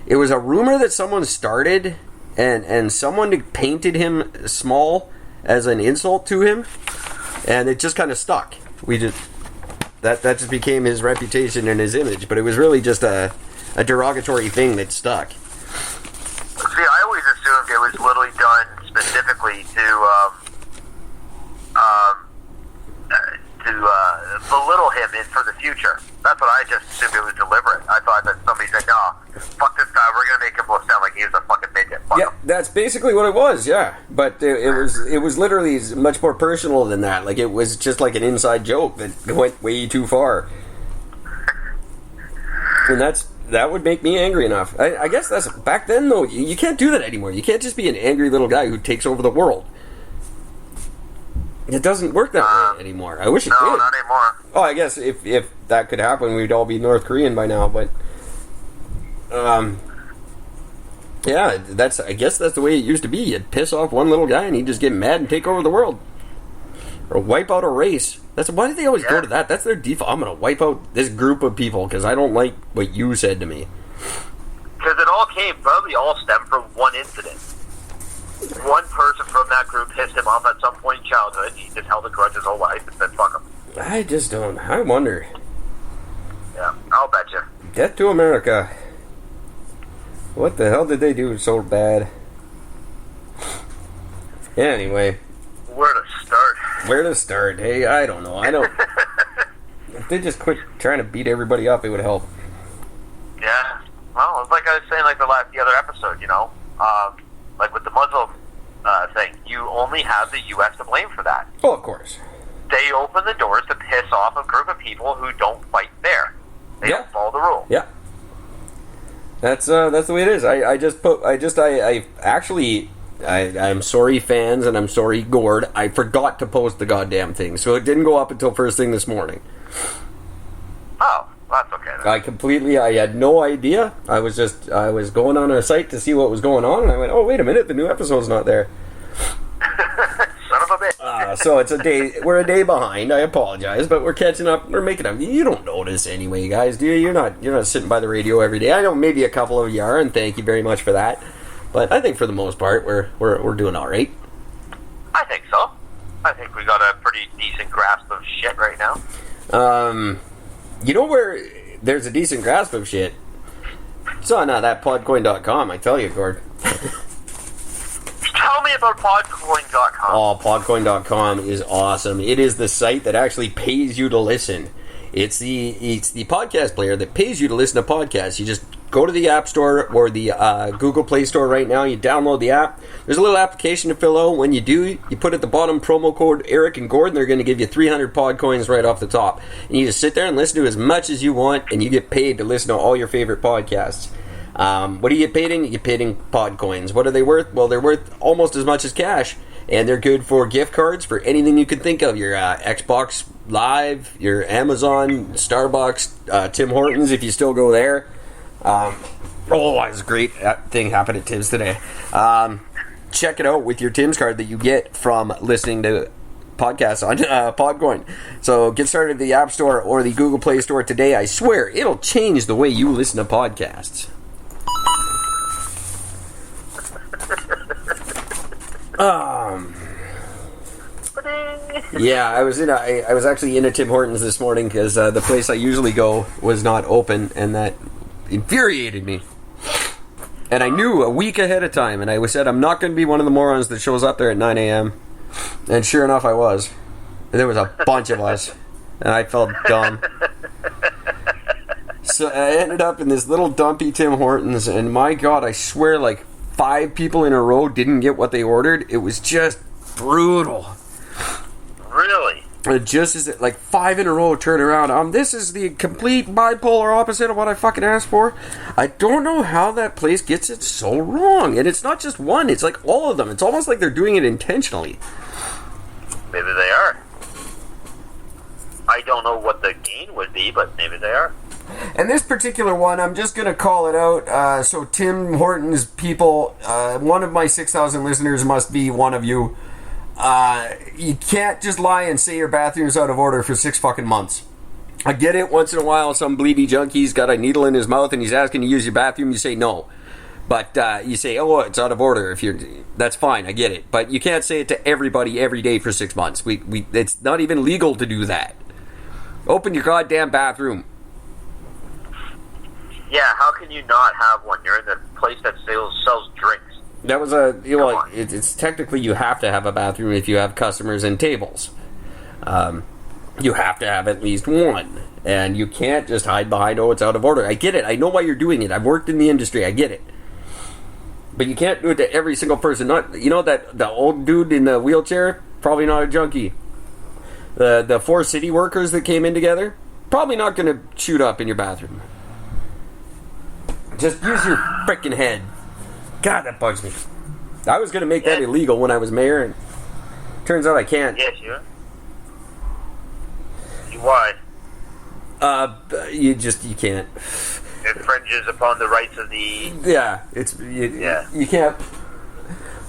it was a rumor that someone started and someone painted him small as an insult to him, and it just kind of stuck. That just became his reputation and his image, but it was really just a derogatory thing that stuck. See, I always assumed it was literally done specifically to belittle him for the future. That's what I just assumed it was deliberate. I thought that somebody said, "No, fuck this guy. We're gonna make him look sound like he was a fucking midget." Fuck him. That's basically what it was. Yeah, but it was literally much more personal than that. Like it was just like an inside joke that went way too far, and that would make me angry enough. I guess that's back then though. You can't do that anymore. You can't just be an angry little guy who takes over the world. It doesn't work that way anymore. I wish it did. No, not anymore. Oh, I guess if that could happen, we'd all be North Korean by now. But, yeah, I guess that's the way it used to be. You'd piss off one little guy and he'd just get mad and take over the world, or wipe out a race. Why do they always go to that? That's their default. I'm gonna wipe out this group of people because I don't like what you said to me. Because it probably all stemmed from one incident. One person from that group pissed him off at some point in childhood. He just held a grudge his whole life and said, fuck him. I just don't. I wonder. Yeah, I'll bet you. Get to America. What the hell did they do so bad? Anyway. Where to start? Hey, I don't know. If they just quit trying to beat everybody up, it would help. Yeah. Well, it's like I was saying, like the other episode, you know? Like with the Muslim thing, you only have the U.S. to blame for that. Oh, of course. They open the doors to piss off a group of people who don't fight fair. They don't follow the rules. Yeah. That's the way it is. I'm sorry, fans, and I'm sorry, Gord. I forgot to post the goddamn thing, so it didn't go up until first thing this morning. Oh, that's okay then. I had no idea. I was going on a site to see what was going on, and I went, oh, wait a minute, the new episode's not there. Son of a bitch. So it's we're a day behind. I apologize, but we're catching up. We're making up. You don't notice anyway, guys, do you? You're not sitting by the radio every day. I know maybe a couple of you are, and thank you very much for that. But I think for the most part, we're doing all right. I think so. I think we got a pretty decent grasp of shit right now. You know where there's a decent grasp of shit? It's on that podcoin.com, I tell you, Gord. Tell me about podcoin.com. Oh, podcoin.com is awesome. It is the site that actually pays you to listen. It's the podcast player that pays you to listen to podcasts. You just go to the App Store or the Google Play Store right now. You download the app. There's a little application to fill out. When you do, you put at the bottom promo code Eric and Gordon. They're going to give you 300 pod coins right off the top. And you just sit there and listen to as much as you want, and you get paid to listen to all your favorite podcasts. What do you get paid in? You get paid in pod coins. What are they worth? Well, they're worth almost as much as cash. And they're good for gift cards for anything you can think of. Your Xbox Live, your Amazon, Starbucks, Tim Hortons, if you still go there. It was a great thing happened at Tim's today. Check it out with your Tim's card that you get from listening to podcasts on Podcoin. So get started at the App Store or the Google Play Store today. I swear, it'll change the way you listen to podcasts. Yeah, I was actually in a Tim Hortons this morning because the place I usually go was not open, and that infuriated me. And I knew a week ahead of time, and I said I'm not going to be one of the morons that shows up there at 9 a.m. And sure enough, I was. And there was a bunch of us, and I felt dumb. So I ended up in this little dumpy Tim Hortons, and my God, I swear, like 5 people in a row didn't get what they ordered. It was just brutal. Really? Just as like 5 in a row turn around. This is the complete bipolar opposite of what I fucking asked for. I don't know how that place gets it so wrong. And it's not just one, it's like all of them. It's almost like they're doing it intentionally. Maybe they are. I don't know what the gain would be, but maybe they are. And this particular one, I'm just going to call it out. So Tim Hortons people, one of my 6,000 listeners must be one of you. You can't just lie and say your bathroom's out of order for 6 fucking months. I get it, once in a while some bleedy junkie's got a needle in his mouth and he's asking to use your bathroom, you say no. But you say, oh, it's out of order. That's fine, I get it. But you can't say it to everybody every day for 6 months. It's not even legal to do that. Open your goddamn bathroom. Yeah, how can you not have one? You're in the place that sells drinks. That was it's technically you have to have a bathroom if you have customers and tables. You have to have at least one. And you can't just hide behind, oh, it's out of order. I get it. I know why you're doing it. I've worked in the industry. I get it. But you can't do it to every single person. The old dude in the wheelchair? Probably not a junkie. The 4 city workers that came in together? Probably not going to shoot up in your bathroom. Just use your frickin' head. God, that bugs me. I was going to make that illegal when I was mayor, and turns out I can't. Yes, you are. Why? You can't. It infringes upon the rights of the... Yeah, you can't.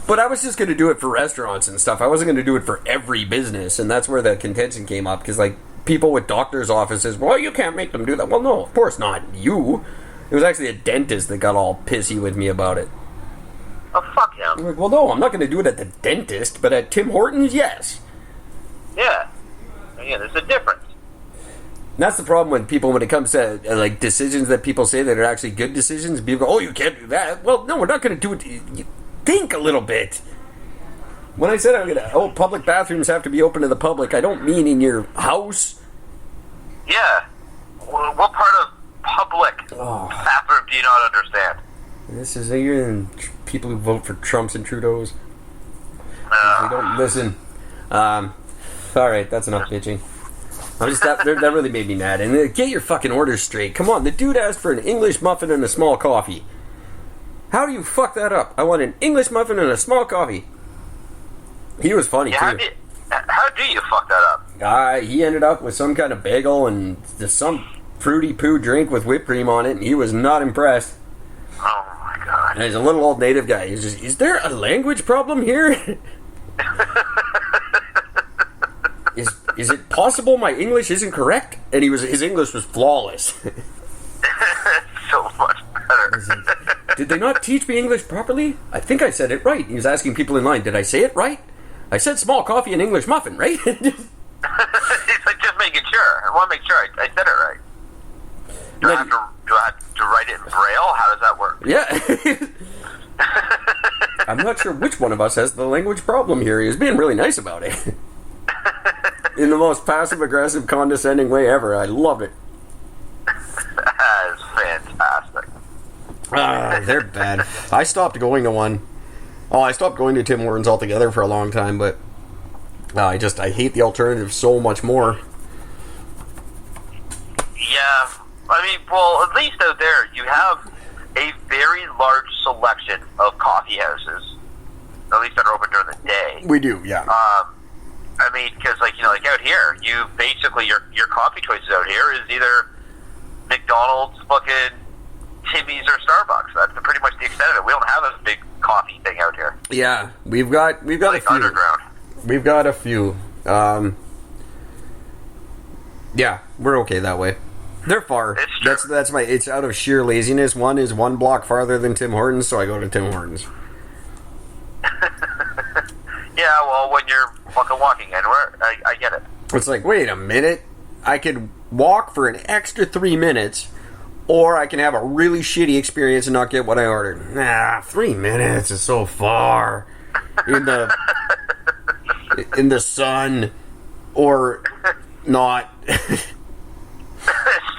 But I was just going to do it for restaurants and stuff. I wasn't going to do it for every business, and that's where the contention came up, because, like, people with doctors' offices, well, you can't make them do that. Well, no, of course not. You. It was actually a dentist that got all pissy with me about it. Oh, fuck him. I'm like, well, no, I'm not going to do it at the dentist, but at Tim Hortons, yes. Yeah. Yeah, there's a difference. And that's the problem when it comes to, like, decisions that people say that are actually good decisions. People go, oh, you can't do that. Well, no, we're not going to do it. You think a little bit. When I said public bathrooms have to be open to the public, I don't mean in your house. Yeah. Well, what part of public bathroom do you not understand? This is people who vote for Trumps and Trudeau's. They don't listen. Alright, that's enough bitching. That really made me mad. And get your fucking orders straight. Come on, the dude asked for an English muffin and a small coffee. How do you fuck that up? I want an English muffin and a small coffee. He was funny, too. How do you fuck that up? He ended up with some kind of bagel and just some fruity poo drink with whipped cream on it, and he was not impressed. Oh my God. And he's a little old native guy. He's just, is there a language problem here? Is it possible my English isn't correct? And his English was flawless. So much better. Did they not teach me English properly? I think I said it right. He was asking people in line, did I say it right? I said small coffee and English muffin, right? He's like, just making sure. I want to make sure I said it right. Do I have to write it in Braille? How does that work? Yeah. I'm not sure which one of us has the language problem here. He was being really nice about it. In the most passive-aggressive, condescending way ever. I love it. That is fantastic. They're bad. I stopped going to one. Oh, I stopped going to Tim Hortons altogether for a long time, but I hate the alternative so much more. Yeah. I mean, well, at least out there, you have a very large selection of coffee houses, at least that are open during the day. We do, yeah. I mean, because, like out here, you basically, your coffee choices out here is either McDonald's, fucking Timmy's, or Starbucks. That's pretty much the extent of it. We don't have a big coffee thing out here. Yeah, we've got like a few. Underground. We've got a few. Yeah, we're okay that way. They're far. That's my. It's out of sheer laziness. One is one block farther than Tim Hortons, so I go to Tim Hortons. Yeah, well, when you're fucking walking anywhere, I get it. It's like, wait a minute. I could walk for an extra 3 minutes, or I can have a really shitty experience and not get what I ordered. Nah, 3 minutes is so far. In the sun, or not. It's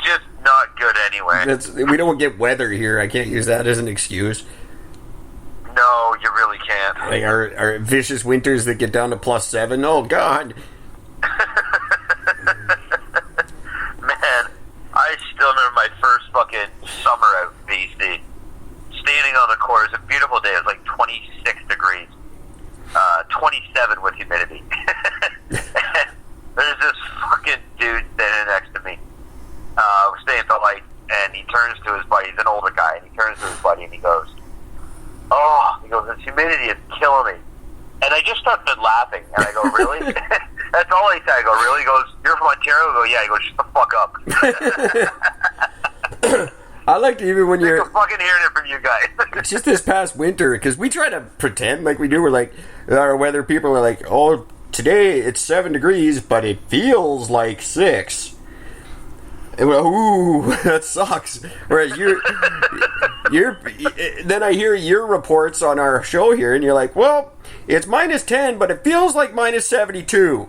just not good anyway. We don't get weather here. I can't use that as an excuse. No, you really can't. Like our vicious winters that get down to +7. Oh God. Man, I still remember my first fucking summer out in BC. Standing on the course, a beautiful day. It was like 26 degrees. 27 with humidity. There's this fucking dude standing next to me. We're staying at the light, and he turns to his buddy. He's an older guy, and he turns to his buddy, and he goes, this humidity is killing me. And I just started laughing, and I go, really? That's all he said. I go, really? He goes, you're from Ontario? I go, yeah. He goes, shut the fuck up. I like to, even when you're fucking hearing it from you guys. just this past winter, because we try to pretend like we do. We're like, our weather people are like, oh, today it's 7 degrees, but it feels like 6. And we're like, ooh, that sucks. Whereas then I hear your reports on our show here, and you're like, well, it's -10, but it feels like -72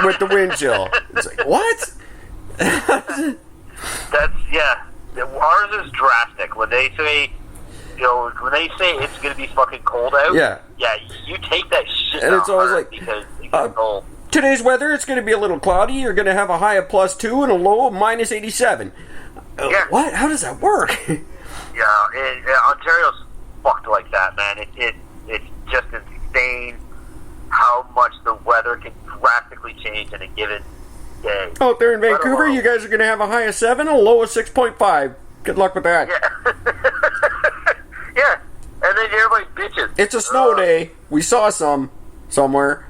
with the wind chill. It's like, what? That's, yeah. Ours is drastic. When they say, it's going to be fucking cold out, yeah, you take that shit. And it's always like, because it gets cold. Today's weather, it's going to be a little cloudy. You're going to have a high of +2 and a low of -87. Yeah. What? How does that work? Ontario's fucked like that, man. It's just insane how much the weather can drastically change in a given day. Out there in Vancouver, you guys are going to have a high of 7 and a low of 6.5. Good luck with that. Yeah. Yeah. And then everybody bitches. It's a snow day. We saw some somewhere.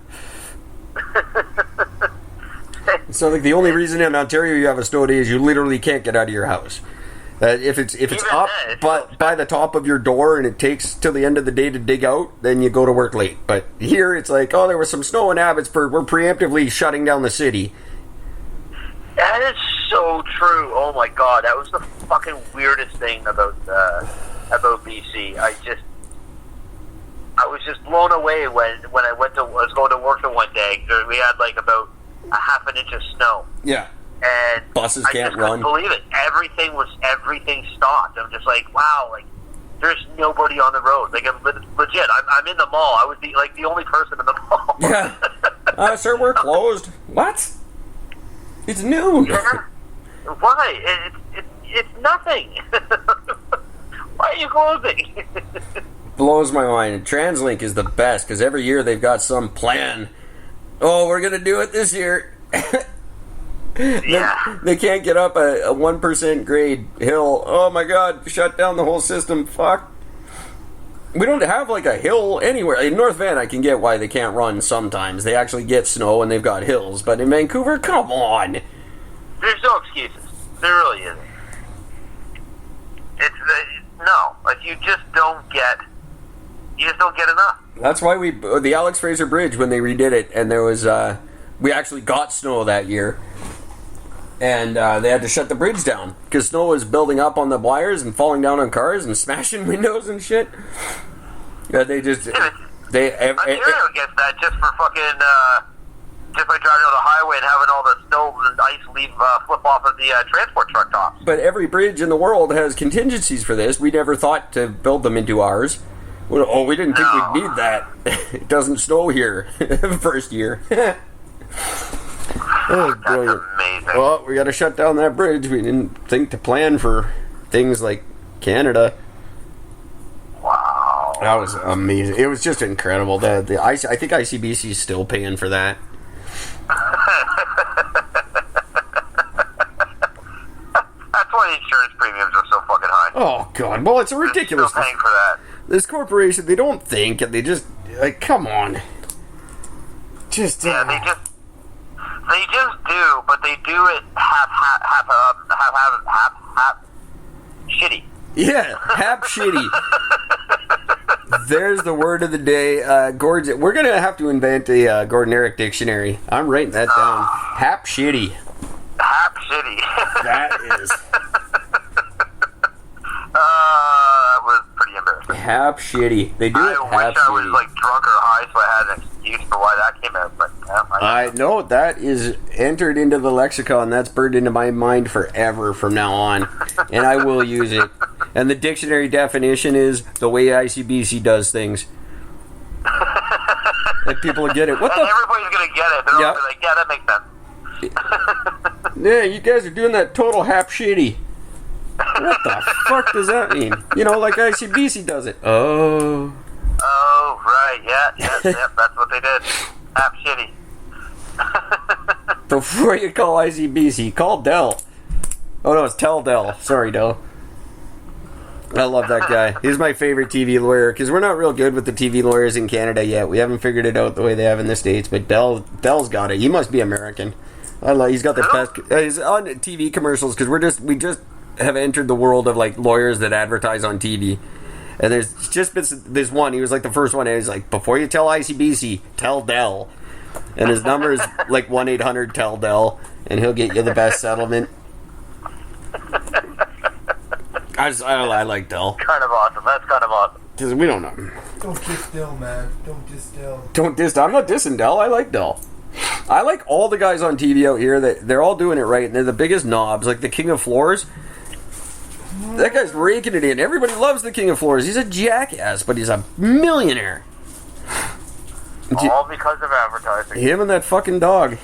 So, like, the only reason in Ontario you have a snow day is you literally can't get out of your house. If it's up but by the top of your door and it takes till the end of the day to dig out, then you go to work late. But here it's like, oh, there was some snow in Abbotsford. We're preemptively shutting down the city. That is so true. Oh my God, that was the fucking weirdest thing about BC. I was just blown away when I was going to work the one day. We had like about a half an inch of snow. Yeah. And buses can't I run. couldn't believe it. Everything stopped. I'm just like, wow, like there's nobody on the road. Like I'm legit. I'm in the mall. I was the only person in the mall. Yeah. Sir, we're closed. What? It's noon. Yeah. Why? It's nothing. Why are you closing? Blows my mind. TransLink is the best because every year they've got some plan. Oh, we're gonna do it this year. Yeah. They can't get up a 1% grade hill. Oh my God! Shut down the whole system. Fuck. We don't have like a hill anywhere. In North Van, I can get why they can't run sometimes. They actually get snow and they've got hills. But in Vancouver, come on. There's no excuses. There really isn't. No, like you just don't get enough. That's why the Alex Fraser Bridge, when they redid it, and there was we actually got snow that year, and they had to shut the bridge down because snow was building up on the wires and falling down on cars and smashing windows and shit. Yeah, Ontario gets that just for fucking just by driving on the highway and having all the snow and ice flip off of the transport truck tops. But every bridge in the world has contingencies for this. We never thought to build them into ours. Oh, we didn't think we'd need that. It doesn't snow here first year. Oh, brilliant. That's amazing. Well, we got to shut down that bridge. We didn't think to plan for things like Canada. Wow. That was amazing. It was just incredible. I think ICBC is still paying for that. That's why the insurance premiums are so fucking high. Oh, God. Well, it's a ridiculous... Still paying for that. This corporation, they don't think, and they just... Like, come on. Just... Yeah, they just do, but they do it half shitty. Yeah, hap shitty. There's the word of the day. Gordon, we're going to have to invent a Gordon Eric dictionary. I'm writing that down. Hap shitty. Hap shitty. That is. That was pretty embarrassing. Hap shitty. They do it I hap wish I was shitty. like drunk or high so I had an excuse for why that came out, but I know that is entered into the lexicon. That's burned into my mind forever from now on, and I will use it. And the dictionary definition is the way ICBC does things. And people will get it. What and the? everybody's gonna get it. They're all gonna be like, yeah, that makes sense. Yeah, you guys are doing that total hap shitty. What the fuck does that mean? You know, like ICBC does it. Oh. Oh, right, yeah, that's what they did. Hap shitty. Before you call ICBC, call Dell. Oh no, it's Tell Dell. Sorry, Dell. I love that guy. He's my favorite TV lawyer because we're not real good with the TV lawyers in Canada yet. We haven't figured it out the way they have in the States, but Dell's got it. He must be American. He's got the best. He's on TV commercials because we just have entered the world of like lawyers that advertise on TV. And there's just been this one. He was like the first one. And he's like, before you tell ICBC, tell Dell. And his number is like 1-800-TELL-DELL, and he'll get you the best settlement. I like Dell. Kind of awesome. That's kind of awesome. Because we don't know. Don't diss Dell, man. Don't diss Dell. Don't diss. I'm not dissing Dell. I like Dell. I like all the guys on TV out here. They're all doing it right, and they're the biggest knobs. Like the King of Floors. That guy's raking it in. Everybody loves the King of Floors. He's a jackass, but he's a millionaire. All because of advertising. Him and that fucking dog.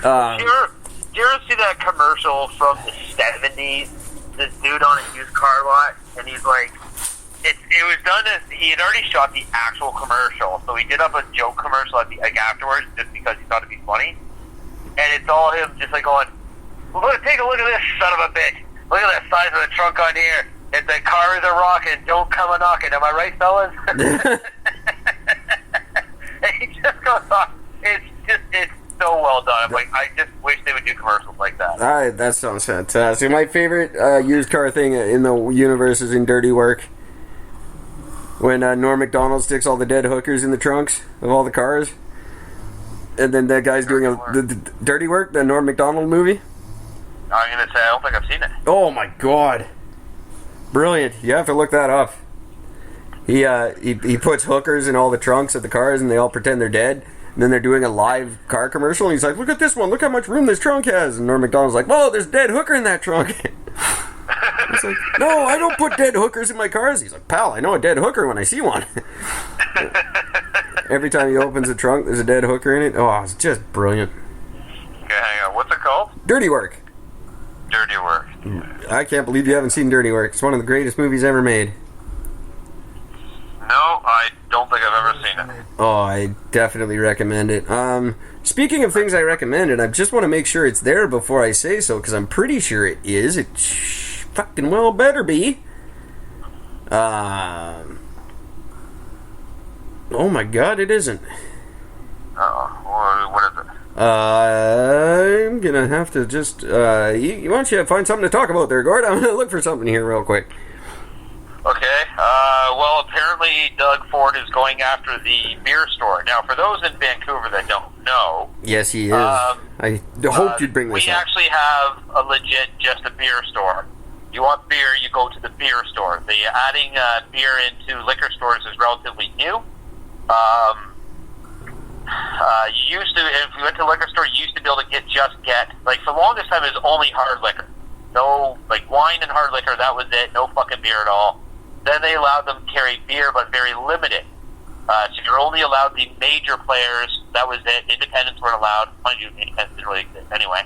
Do you ever see that commercial from the 70s? This dude on a used car lot, and he's like, it was done as, he had already shot the actual commercial, so he did up a joke commercial at like afterwards, just because he thought it'd be funny. And it's all him just like going, well, take a look at this son of a bitch. Look at the size of the trunk on here. And the car is a rockin', don't come a knockin'. Am I right, fellas? And he just goes off. It's so well done. I'm like, I just wish they would do commercials like that. All right, that sounds fantastic. My favorite used car thing in the universe is in Dirty Work. When Norm Macdonald sticks all the dead hookers in the trunks of all the cars. And then that guy's doing the Dirty Work, the Norm Macdonald movie. I'm going to say, I don't think I've seen it. Oh my god. Brilliant. You have to look that up. He puts hookers in all the trunks of the cars and they all pretend they're dead. And then they're doing a live car commercial and he's like, look at this one, look how much room this trunk has. And Norm Macdonald's like, whoa, there's a dead hooker in that trunk. He's like, no, I don't put dead hookers in my cars. He's like, pal, I know a dead hooker when I see one. Every time he opens the trunk, there's a dead hooker in it. Oh, it's just brilliant. Okay, hang on. What's it called? Dirty Work. Dirty Work. I can't believe you haven't seen Dirty Work. It's one of the greatest movies ever made. No, I don't think I've ever seen it. Oh, I definitely recommend it. Speaking of things I recommended, I just want to make sure it's there before I say so, because I'm pretty sure it is. It fucking well better be. Oh my god, it isn't. Uh-oh. What is it? I'm gonna have to just. Why don't you find something to talk about there, Gord? I'm gonna look for something here real quick. Okay. Well, apparently Doug Ford is going after the beer store. Now, for those in Vancouver that don't know, Yes, he is. I hoped you'd bring this we up. actually have a legit just a beer store. You want beer, you go to the beer store. The adding beer into liquor stores is relatively new. You used to, if you went to a liquor store, you used to be able to get, like, for the longest time, it was only hard liquor. No, like, wine and hard liquor, that was it. No fucking beer at all. Then they allowed them to carry beer, but very limited. So you're only allowed the major players. That was it. Independents weren't allowed. Mind you, independents didn't really exist anyway.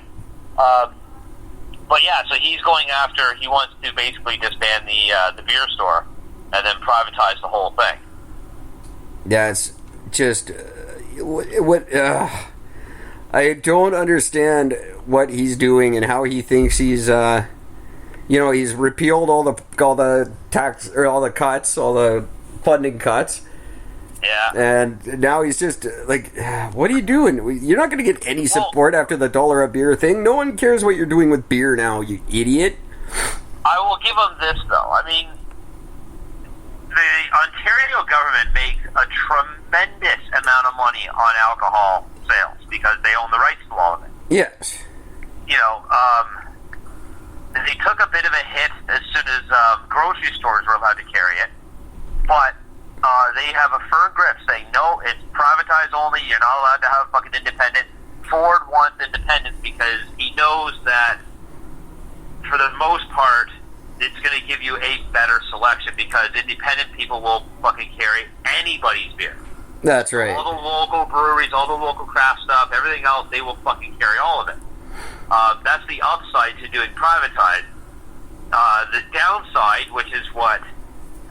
But yeah, so he's going after, he wants to basically disband the beer store and then privatize the whole thing. Yeah, it's just I don't understand what he's doing and how he thinks he's he's repealed all the tax or all the cuts, all the funding cuts. Yeah. And now he's just like, what are you doing? You're not going to get any support after the $1 a beer thing. No one cares what you're doing with beer now, you idiot. I will give him this, though. I mean, the Ontario government makes a tremendous amount of money on alcohol sales because they own the rights to all of it. Yes. You know, they took a bit of a hit as soon as grocery stores were allowed to carry it, but they have a firm grip saying, no, it's privatized only, you're not allowed to have a fucking independent. Ford wants independence because he knows that, for the most part, it's going to give you a better selection because independent people will fucking carry anybody's beer. That's right. All the local breweries, all the local craft stuff, everything else, they will fucking carry all of it. That's the upside to doing privatized. The downside, which is what,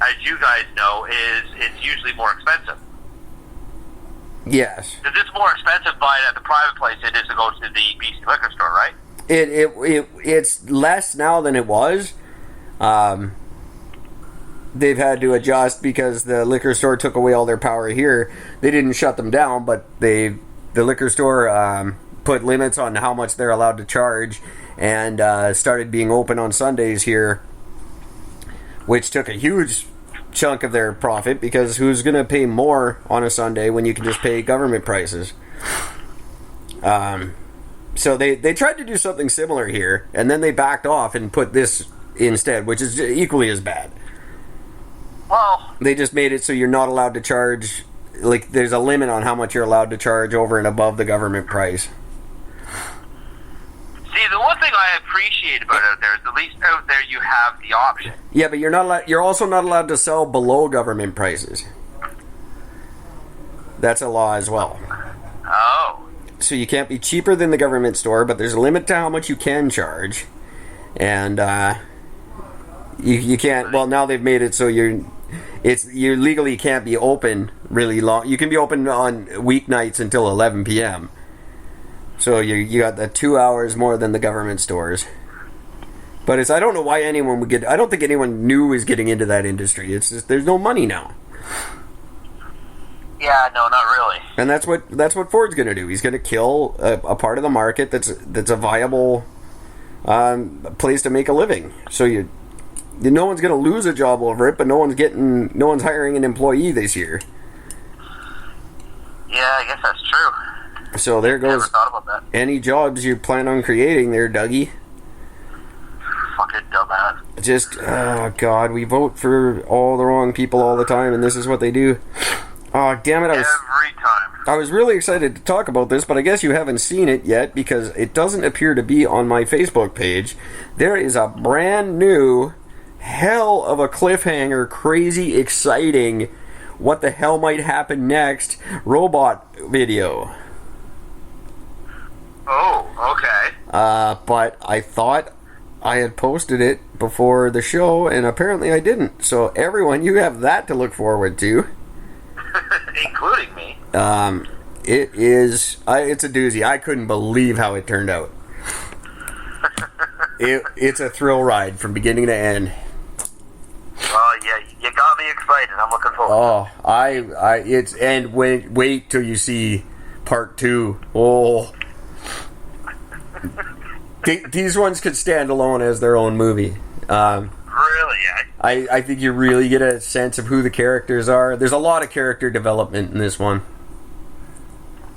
as you guys know, is it's usually more expensive. Yes. Because it's more expensive buying at the private place than it is to go to the BC liquor store, right? It's less now than it was. They've had to adjust because the liquor store took away all their power here. They didn't shut them down, but the liquor store put limits on how much they're allowed to charge and started being open on Sundays here, which took a huge chunk of their profit because who's going to pay more on a Sunday when you can just pay government prices? So they tried to do something similar here, and then they backed off and put this instead, which is equally as bad. Well, they just made it so you're not allowed to charge, like, there's a limit on how much you're allowed to charge over and above the government price. See, the one thing I appreciate about out there is at least out there you have the option. Yeah, but you're also not allowed to sell below government prices. That's a law as well. Oh. So you can't be cheaper than the government store, but there's a limit to how much you can charge. And you can't, well, now they've made it so you legally can't be open really long. You can be open on weeknights until 11 p.m. So you got the 2 hours more than the government stores. But I don't know why anyone would I don't think anyone new is getting into that industry. It's just, there's no money now. Yeah, no, not really. And that's what Ford's going to do. He's going to kill a part of the market that's a viable place to make a living. So no one's going to lose a job over it, but no one's hiring an employee this year. Yeah, I guess that's true. So there goes. Never thought about that. Any jobs you plan on creating there, Dougie. Fucking dumbass. Just, oh God, we vote for all the wrong people all the time, and this is what they do. Oh, damn it, Every time. I was really excited to talk about this, but I guess you haven't seen it yet because it doesn't appear to be on my Facebook page. There is a brand new hell of a cliffhanger, crazy exciting, what the hell might happen next robot video. Oh, okay. But I thought I had posted it before the show, and apparently I didn't. So everyone, you have that to look forward to. Including me. It's a doozy. I couldn't believe how it turned out. It's a thrill ride from beginning to end. Oh yeah, you got me excited. I'm looking forward. Oh, wait till you see part 2. Oh, These ones could stand alone as their own movie. Really? I think you really get a sense of who the characters are. There's a lot of character development in this one.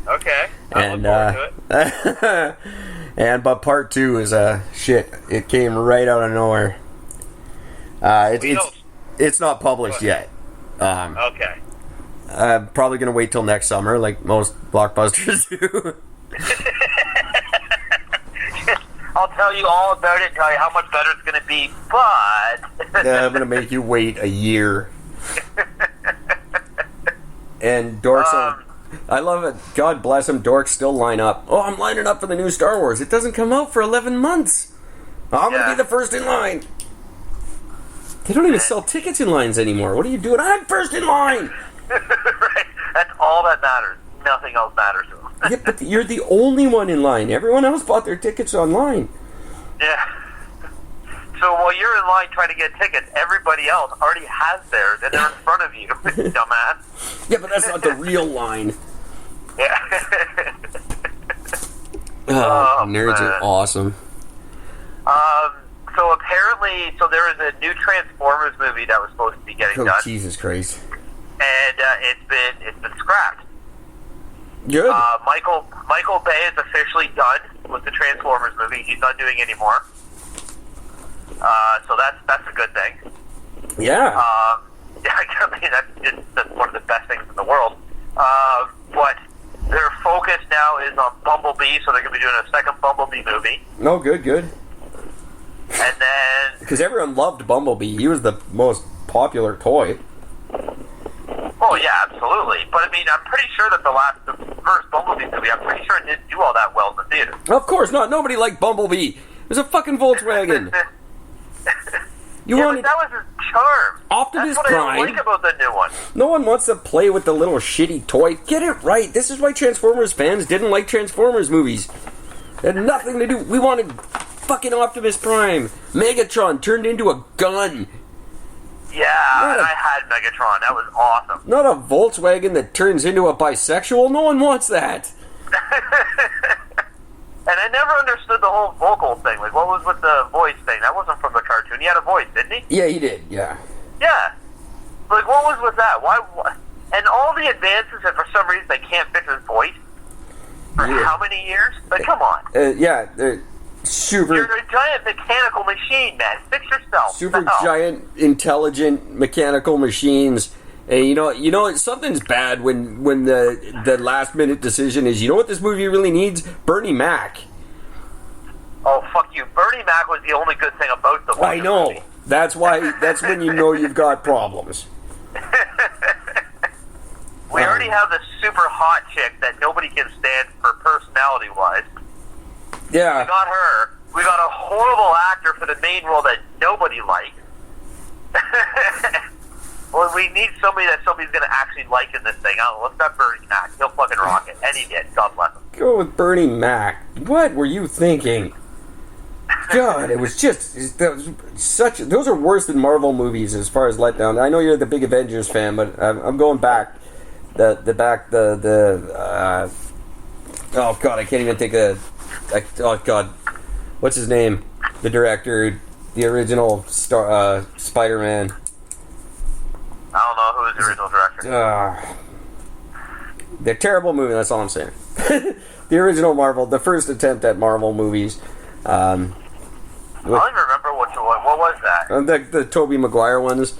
Okay. I look forward to it. But part 2 is shit. It came right out of nowhere. It's not published yet. Okay. I'm probably gonna wait till next summer, like most blockbusters do. I'll tell you all about it, tell you how much better it's going to be, but... I'm going to make you wait a year. And Dork's... I love it. God bless him. Dorks still line up. Oh, I'm lining up for the new Star Wars. It doesn't come out for 11 months. I'm going to be the first in line. They don't even sell tickets in lines anymore. What are you doing? I'm first in line. Right. That's all that matters. Nothing else matters to them. Yeah, but you're the only one in line. Everyone else bought their tickets online. Yeah. So while you're in line trying to get tickets, everybody else already has theirs, and they're in front of you, dumbass. Yeah, but that's not the real line. Yeah. Nerds man. are awesome. So apparently, there is a new Transformers movie that was supposed to be getting done, Jesus Christ. and it's been scrapped. Good. Michael Bay is officially done with the Transformers movie. He's not doing any more. So that's a good thing. Yeah. Yeah, I mean that's one of the best things in the world. But their focus now is on Bumblebee, so they're going to be doing a second Bumblebee movie. No, good. And then... Because everyone loved Bumblebee. He was the most popular toy. Oh, yeah, absolutely. But, I mean, I'm pretty sure that the first Bumblebee movie, I'm pretty sure it didn't do all that well in the theater. Of course not. Nobody liked Bumblebee. It was a fucking Volkswagen. But that was his charm. Optimus That's what Prime. I don't like about the new one. No one wants to play with the little shitty toy. Get it right. This is why Transformers fans didn't like Transformers movies. It had nothing to do... We wanted fucking Optimus Prime. Megatron turned into a gun. Yeah, and I had Megatron. That was awesome. Not a Volkswagen that turns into a bisexual. No one wants that. And I never understood the whole vocal thing. Like, what was with the voice thing? That wasn't from the cartoon. He had a voice, didn't he? Yeah, he did. Yeah. Yeah. Like, what was with that? Why? And all the advances, and for some reason they can't fix his voice. For how many years? Like, come on. Yeah, they're super... You're a giant mechanical machine, man. Fix yourself. Super giant, intelligent mechanical machines. And you know, something's bad when the last minute decision is, you know what this movie really needs? Bernie Mac. Oh, fuck you. Bernie Mac was the only good thing about the I know. movie. That's when you know you've got problems. We already have this super hot chick that nobody can stand for personality-wise. Yeah. We got her. We got a horrible actor for the main role that nobody liked. Well, we need somebody's going to actually like in this thing. I don't know. Let's not Bernie Mac. He'll fucking rock it. And he did. God bless him. Go with Bernie Mac. What were you thinking? God, it was just... Those are worse than Marvel movies as far as letdown. I know you're the big Avengers fan, but I'm going back. Oh, God, I can't even think of... Oh, God. What's his name? The director, the original Spider-Man. I don't know who was the original director. They're terrible movie, that's all I'm saying. The original Marvel, the first attempt at Marvel movies. I don't even remember what was that? The Tobey Maguire ones.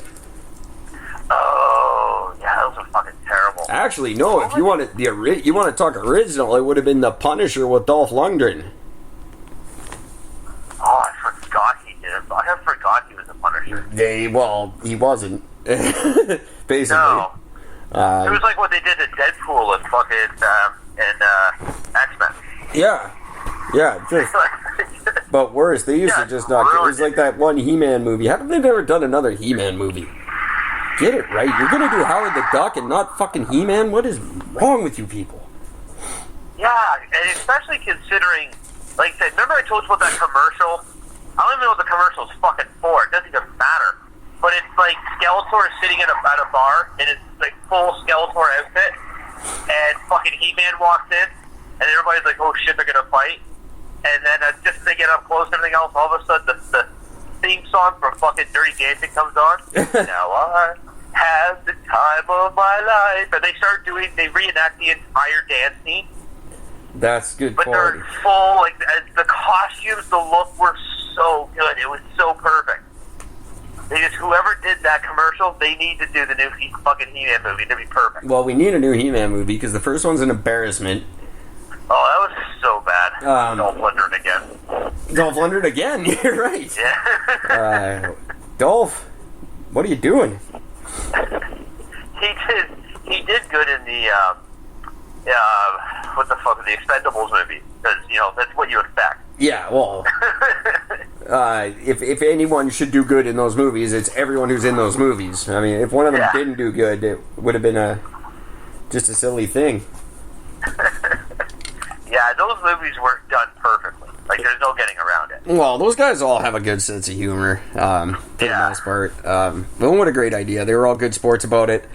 Oh, yeah, those are fucking terrible. Actually, no, if you want to talk original, it would have been The Punisher with Dolph Lundgren. Oh, I forgot he did it. I forgot he was the Punisher. He wasn't. Basically. No. It was like what they did to Deadpool and fucking X-Men. Yeah, but worse. They used to just not. It was like that one He-Man movie. How come they've never done another He-Man movie? Get it right. You're gonna do Howard the Duck and not fucking He-Man? What is wrong with you people? Yeah, and especially considering, like I said, remember I told you about that commercial? I don't even know what the commercial is fucking for. It doesn't even matter. But it's like Skeletor sitting at a bar in his like full Skeletor outfit, and fucking He-Man walks in, and everybody's like, "Oh shit, they're gonna fight." and then just as they get up close and everything else, all of a sudden the theme song from fucking Dirty Dancing comes on. Now I have the time of my life. And they reenact the entire dance scene. That's good But quality. they're full, like, the costumes, the look were so good. It was so perfect. Whoever did that commercial, they need to do the new fucking He-Man movie to be perfect. Well, we need a new He-Man movie because the first one's an embarrassment. Oh, that was so bad. Dolph Lundgren again. Dolph Lundgren again? You're right. Yeah. Dolph, what are you doing? He did good in the what the fuck, the Expendables movie, because that's what you expect. Yeah, well, if anyone should do good in those movies, it's everyone who's in those movies. I mean, if one of them didn't do good, it would have been just a silly thing. Yeah, those movies were done perfectly. Like, there's no getting around it. Well, those guys all have a good sense of humor, for the most part. But what a great idea. They were all good sports about it.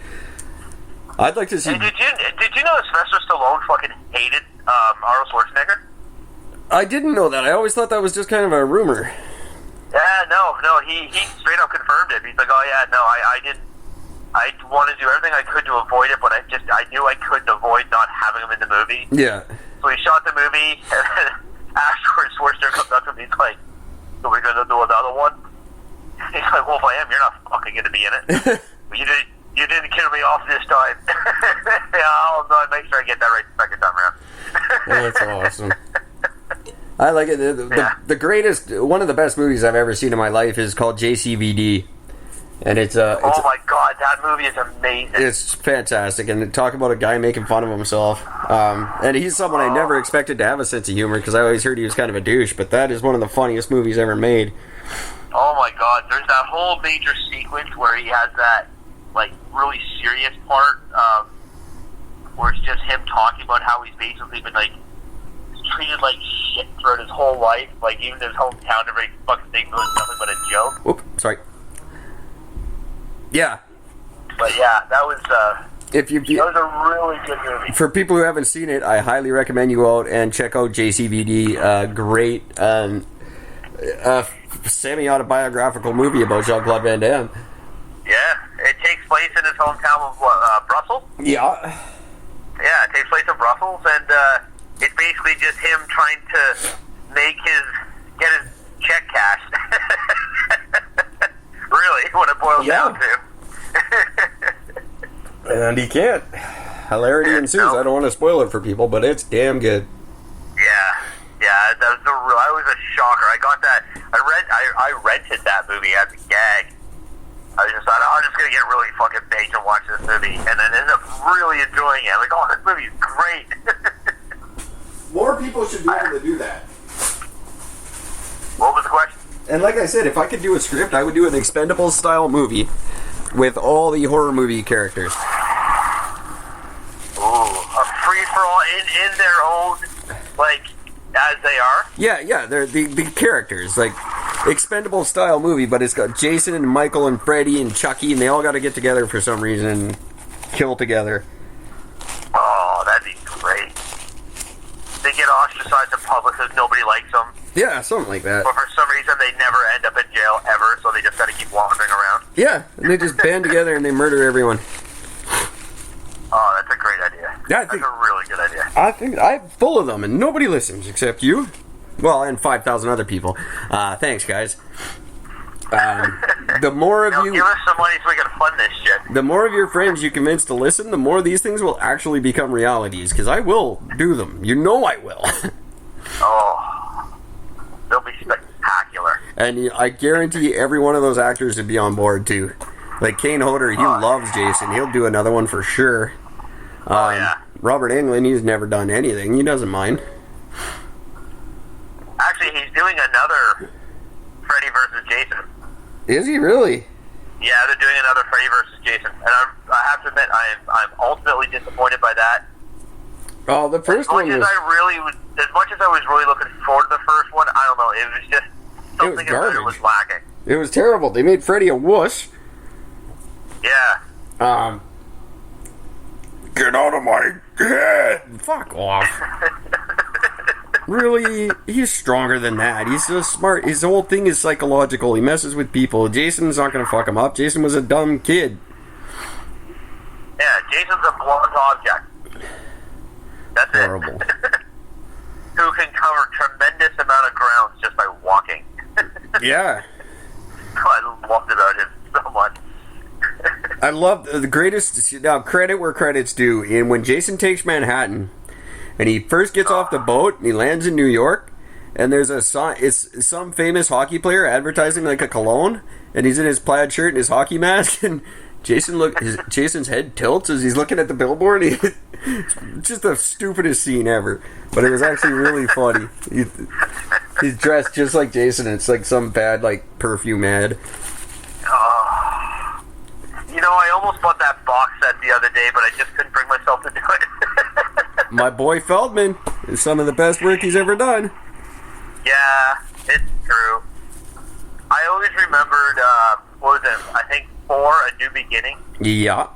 I'd like to see... And did you know that Sylvester Stallone fucking hated Arnold Schwarzenegger? I didn't know that. I always thought that was just kind of a rumor. Yeah, no, he straight up confirmed it. He's like, oh yeah, no, I didn't. I wanted to do everything I could to avoid it, but I knew I couldn't avoid not having him in the movie. Yeah. So he shot the movie, and then afterwards Schwarzenegger comes up to him and he's like, so we're going to do another one? He's like, well, if I am, you're not fucking going to be in it. You didn't kill me off this time. Yeah, I'll make sure I get that right the second time around. That's awesome. I like it. The greatest, one of the best movies I've ever seen in my life is called JCVD. And it's oh my god, that movie is amazing. It's fantastic, and talk about a guy making fun of himself. And he's someone I never expected to have a sense of humor, because I always heard he was kind of a douche, but that is one of the funniest movies ever made. Oh my god, there's that whole major sequence where he has that, like, really serious part, where it's just him talking about how he's basically been, like, treated like shit throughout his whole life. Like, even his hometown, everybody fucking thinks it was nothing but a joke. Whoop, sorry. Yeah. But yeah, that was that was a really good movie. For people who haven't seen it, I highly recommend you go out and check out JCVD. Great semi-autobiographical movie about Jean-Claude Van Damme. Yeah, it takes place in his hometown of Brussels. Yeah. Yeah, it takes place in Brussels, and it's basically just him trying to get his check cashed. Really, what it boils down to. And he can't. Hilarity ensues. I don't want to spoil it for people, but it's damn good. Yeah, that was I was a shocker. I got that. I rented that movie as a gag. I was just thought, I'm just gonna get really fucking baked and watch this movie, and then ended up really enjoying it. Like, oh, this movie is great. More people should be able to do that. What was the question? And like I said, if I could do a script, I would do an Expendables style movie with all the horror movie characters. Ooh, a free for all in their own, like, as they are. Yeah, they're the characters, like Expendables style movie, but it's got Jason and Michael and Freddy and Chucky, and they all got to get together for some reason and kill together. Oh, that'd be great. They get ostracized in public because nobody likes them. Yeah, something like that. But for some reason, they never end up in jail ever, so they just got to keep wandering around. Yeah, and they just band together and they murder everyone. Oh, that's a great idea. Yeah, that's a really good idea. I think I'm full of them, and nobody listens except you. Well, and 5,000 other people. Thanks, guys. The more of you... Give us some money so we can fund this shit. The more of your friends you convince to listen, the more these things will actually become realities, because I will do them. You know I will. Oh, they'll be spectacular. And I guarantee every one of those actors would be on board, too. Like Kane Hodder, he loves Jason. He'll do another one for sure. Yeah. Robert Englund, he's never done anything. He doesn't mind. Actually, he's doing another Freddy versus Jason. Is he really? Yeah, they're doing another Freddy versus Jason, and I have to admit, I'm ultimately disappointed by that. Oh, the first one was... As much as I was really looking forward to the first one, I don't know, it was just something about it was lacking. It was terrible. They made Freddy a wuss. Yeah. Get out of my head! Fuck off. Really, he's stronger than that. He's so smart. His whole thing is psychological. He messes with people. Jason's not going to fuck him up. Jason was a dumb kid. Yeah, Jason's a blunt object. That's Horrible. it. Who can cover tremendous amount of ground just by walking. Yeah. I loved about him so much. I love the greatest. Now, credit where credit's due. And when Jason takes Manhattan, and he first gets off the boat, and he lands in New York, and there's a sign. It's some famous hockey player advertising like a cologne, and he's in his plaid shirt and his hockey mask, and Jason's head tilts as he's looking at the billboard. It's just the stupidest scene ever, but it was actually really funny. He's dressed just like Jason, and it's like some bad like perfume ad. You know, I almost bought that box set the other day, but I just couldn't bring myself to do it. My boy Feldman is some of the best work he's ever done. Yeah, it's true. I always remembered, what was it? I think A New Beginning. Yeah.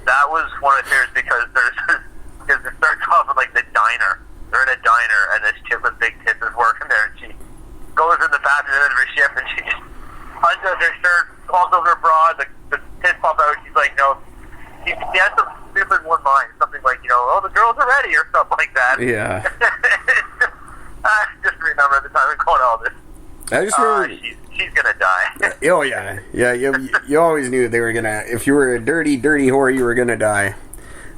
That was one of the favorites because it starts off with like the diner. They're in a diner, and this chick with big tits is working there, and she goes in the bathroom at the end of her shift, and she just undoes her shirt, pulls over her bra, the tits pop out. She's like, no. She has some stupid one line, something like, you know, oh, the girls are ready, or something like that. Yeah. I just remember the time of going all this. I just remember. She's gonna die. Oh yeah, yeah. You always knew they were gonna. If you were a dirty whore, you were gonna die.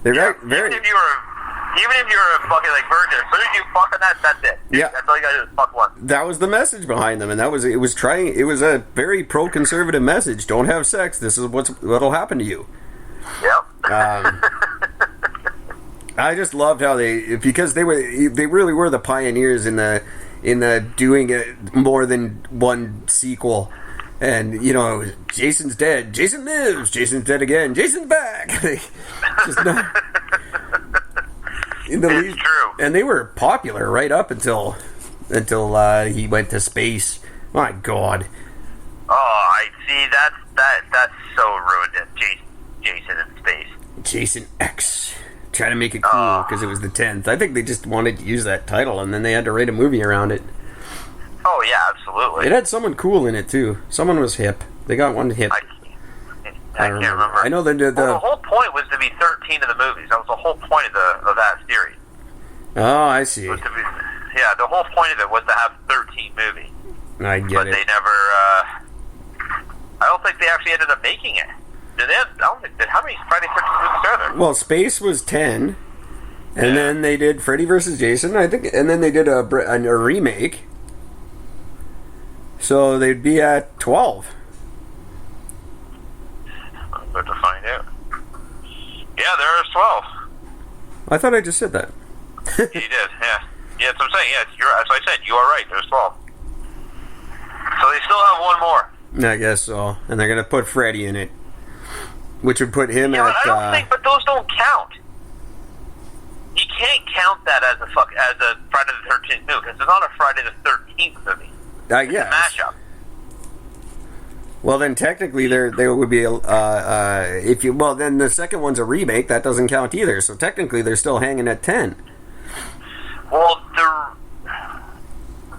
They're very. Even if you were a fucking like virgin, as soon as you fuck on that's it. Yeah. That's all you gotta do is fuck one. That was the message behind them, and it was a very pro-conservative message. Don't have sex. This is what'll happen to you. Yep. I just loved how because they really were the pioneers in the doing it more than one sequel. And you know, Jason's dead, Jason lives, Jason's dead again, Jason's back. Just not in the it's true. And they were popular right up until he went to space. My God. Oh, I see. That's so ruined. Jason in space. Jason X. Trying to make it cool because it was the 10th. I think they just wanted to use that title, and then they had to write a movie around it. Oh yeah, absolutely. It had someone cool in it too. Someone was hip. They got one hip. I can't remember. I know the whole point was to be 13 of the movies. That was the whole point of that series. Oh, I see. The whole point of it was to have 13 movies. I get but it. They never. I don't think they actually ended up making it. Did they? I don't think. How many Friday 13 movies are there? Well, Space was 10, and then they did Freddy vs. Jason, I think, and then they did a remake. So they'd be at 12. I'm about to find out. Yeah, there is 12. I thought I just said that. You did, yeah. Yeah, that's what I'm saying. Yeah, as I said, you are right. There's 12. So they still have one more. I guess so. And they're going to put Freddy in it, which would put him at... I don't think, but those don't count. You can't count that as a Friday the 13th movie, because it's not a Friday the 13th movie. I guess. It's a mashup. Well, then technically there would be then the second one's a remake. That doesn't count either. So technically they're still hanging at 10. Well,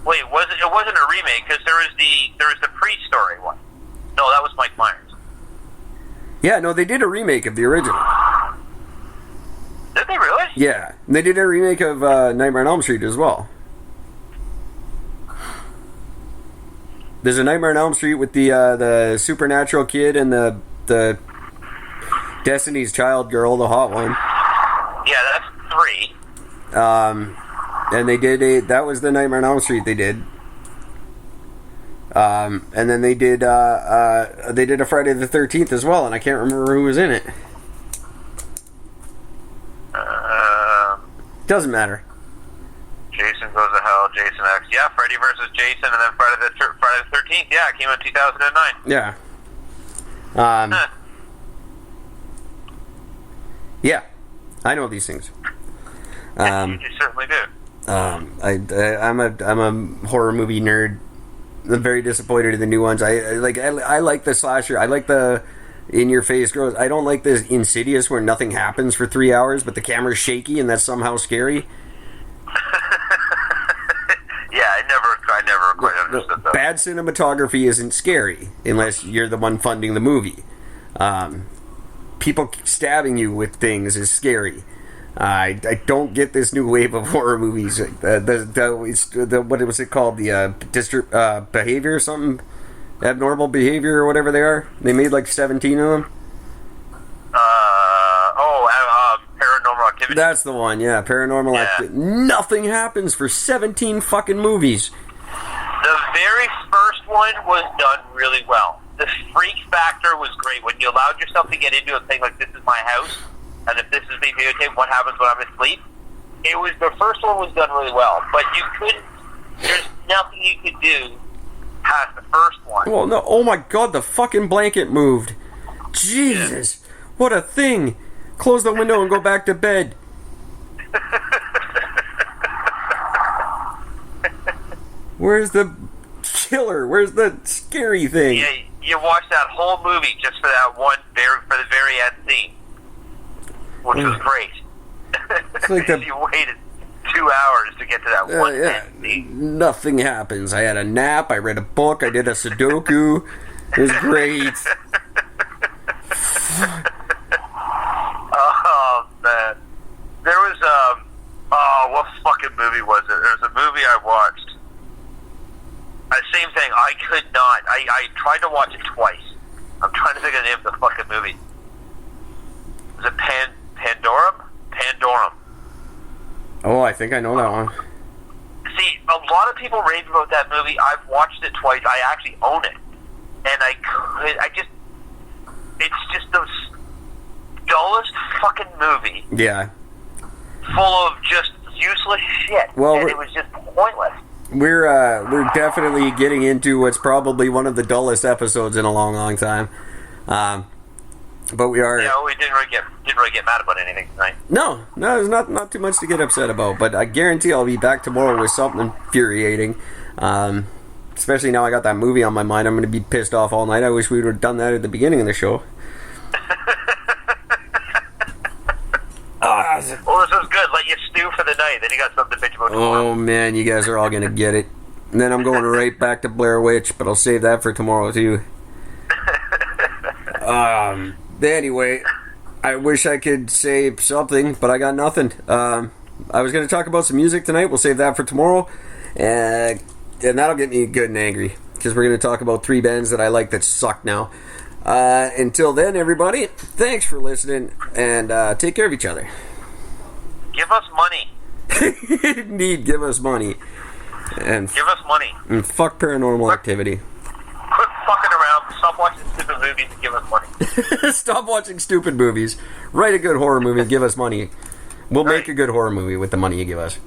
it wasn't a remake because there was the pre-story one. No, that was Mike Myers. Yeah, no, they did a remake of the original. Did they really? Yeah, and they did a remake of Nightmare on Elm Street as well. There's a Nightmare on Elm Street with the supernatural kid and the Destiny's Child girl, the hot one. Yeah, that's 3. And they did that was the Nightmare on Elm Street they did. And then they did a Friday the 13th as well, and I can't remember who was in it. Doesn't matter. Jason Goes to Hell, Jason X. Yeah, Freddy vs. Jason, and then Friday the 13th. Yeah, it came out in 2009. Yeah. Yeah, I know these things. You certainly do. I'm a horror movie nerd. I'm very disappointed in the new ones. I like the slasher. I like the in your face gross. I don't like the Insidious where nothing happens for 3 hours, but the camera's shaky and that's somehow scary. understood that. Bad cinematography isn't scary unless you're the one funding the movie. People stabbing you with things is scary. I don't get this new wave of horror movies. What was it called? The behavior or something? Abnormal behavior or whatever they are. They made like 17 of them. Paranormal Activity. That's the one, yeah. Paranormal Activity. Nothing happens for 17 fucking movies. The very first one was done really well. The freak factor was great. When you allowed yourself to get into a thing like, this is my house, and if this is being videotaped, what happens when I'm asleep? The first one was done really well, but there's nothing you could do past the first one. Well, no, oh my god, the fucking blanket moved. Jesus, what a thing. Close the window and go back to bed. Where's the killer? Where's the scary thing? Yeah, you watch that whole movie just for that one, for the very end scene, which was great. It's like you waited 2 hours to get to that one end scene. Nothing happens. I had a nap, I read a book, I did a Sudoku. It was great. Oh, man. There was, what fucking movie was it? There was a movie I watched. Same thing, I could not. I tried to watch it twice. I'm trying to think of the name of the fucking movie. Was it Pandorum? Pandorum. Oh, I think I know that one. See, a lot of people rave about that movie. I've watched it twice. I actually own it. And it's just the dullest fucking movie. Yeah. Full of just useless shit. Well, and it was just pointless. We're definitely getting into what's probably one of the dullest episodes in a long, long time. But we are. Yeah, we didn't really get mad about anything tonight. No, there's not too much to get upset about. But I guarantee I'll be back tomorrow with something infuriating. Especially now I got that movie on my mind. I'm going to be pissed off all night. I wish we would have done that at the beginning of the show. Well, this was good. Let you stew for the night. Then you got something to bitch about tomorrow. Oh man, you guys are all going to get it. And then I'm going right back to Blair Witch, but I'll save that for tomorrow too. Anyway, I wish I could say something, but I got nothing. I was going to talk about some music tonight. We'll save that for tomorrow. And that'll get me good and angry, because we're going to talk about 3 bands that I like that suck now. Until then, everybody, thanks for listening, and take care of each other. Give us money. Indeed, give us money. And Give us money. And fuck Paranormal Activity. Quit fucking around. Stop watching stupid movies and give us money. Stop watching stupid movies. Write a good horror movie and give us money. We'll make a good horror movie with the money you give us.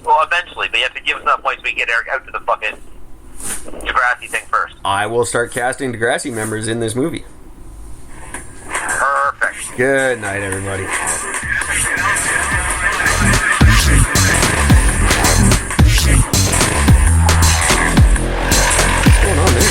Well, eventually, but you have to give us enough points so we can get Eric out to the fucking Degrassi thing first. I will start casting Degrassi members in this movie. Perfect. Good night, everybody. What's going on there?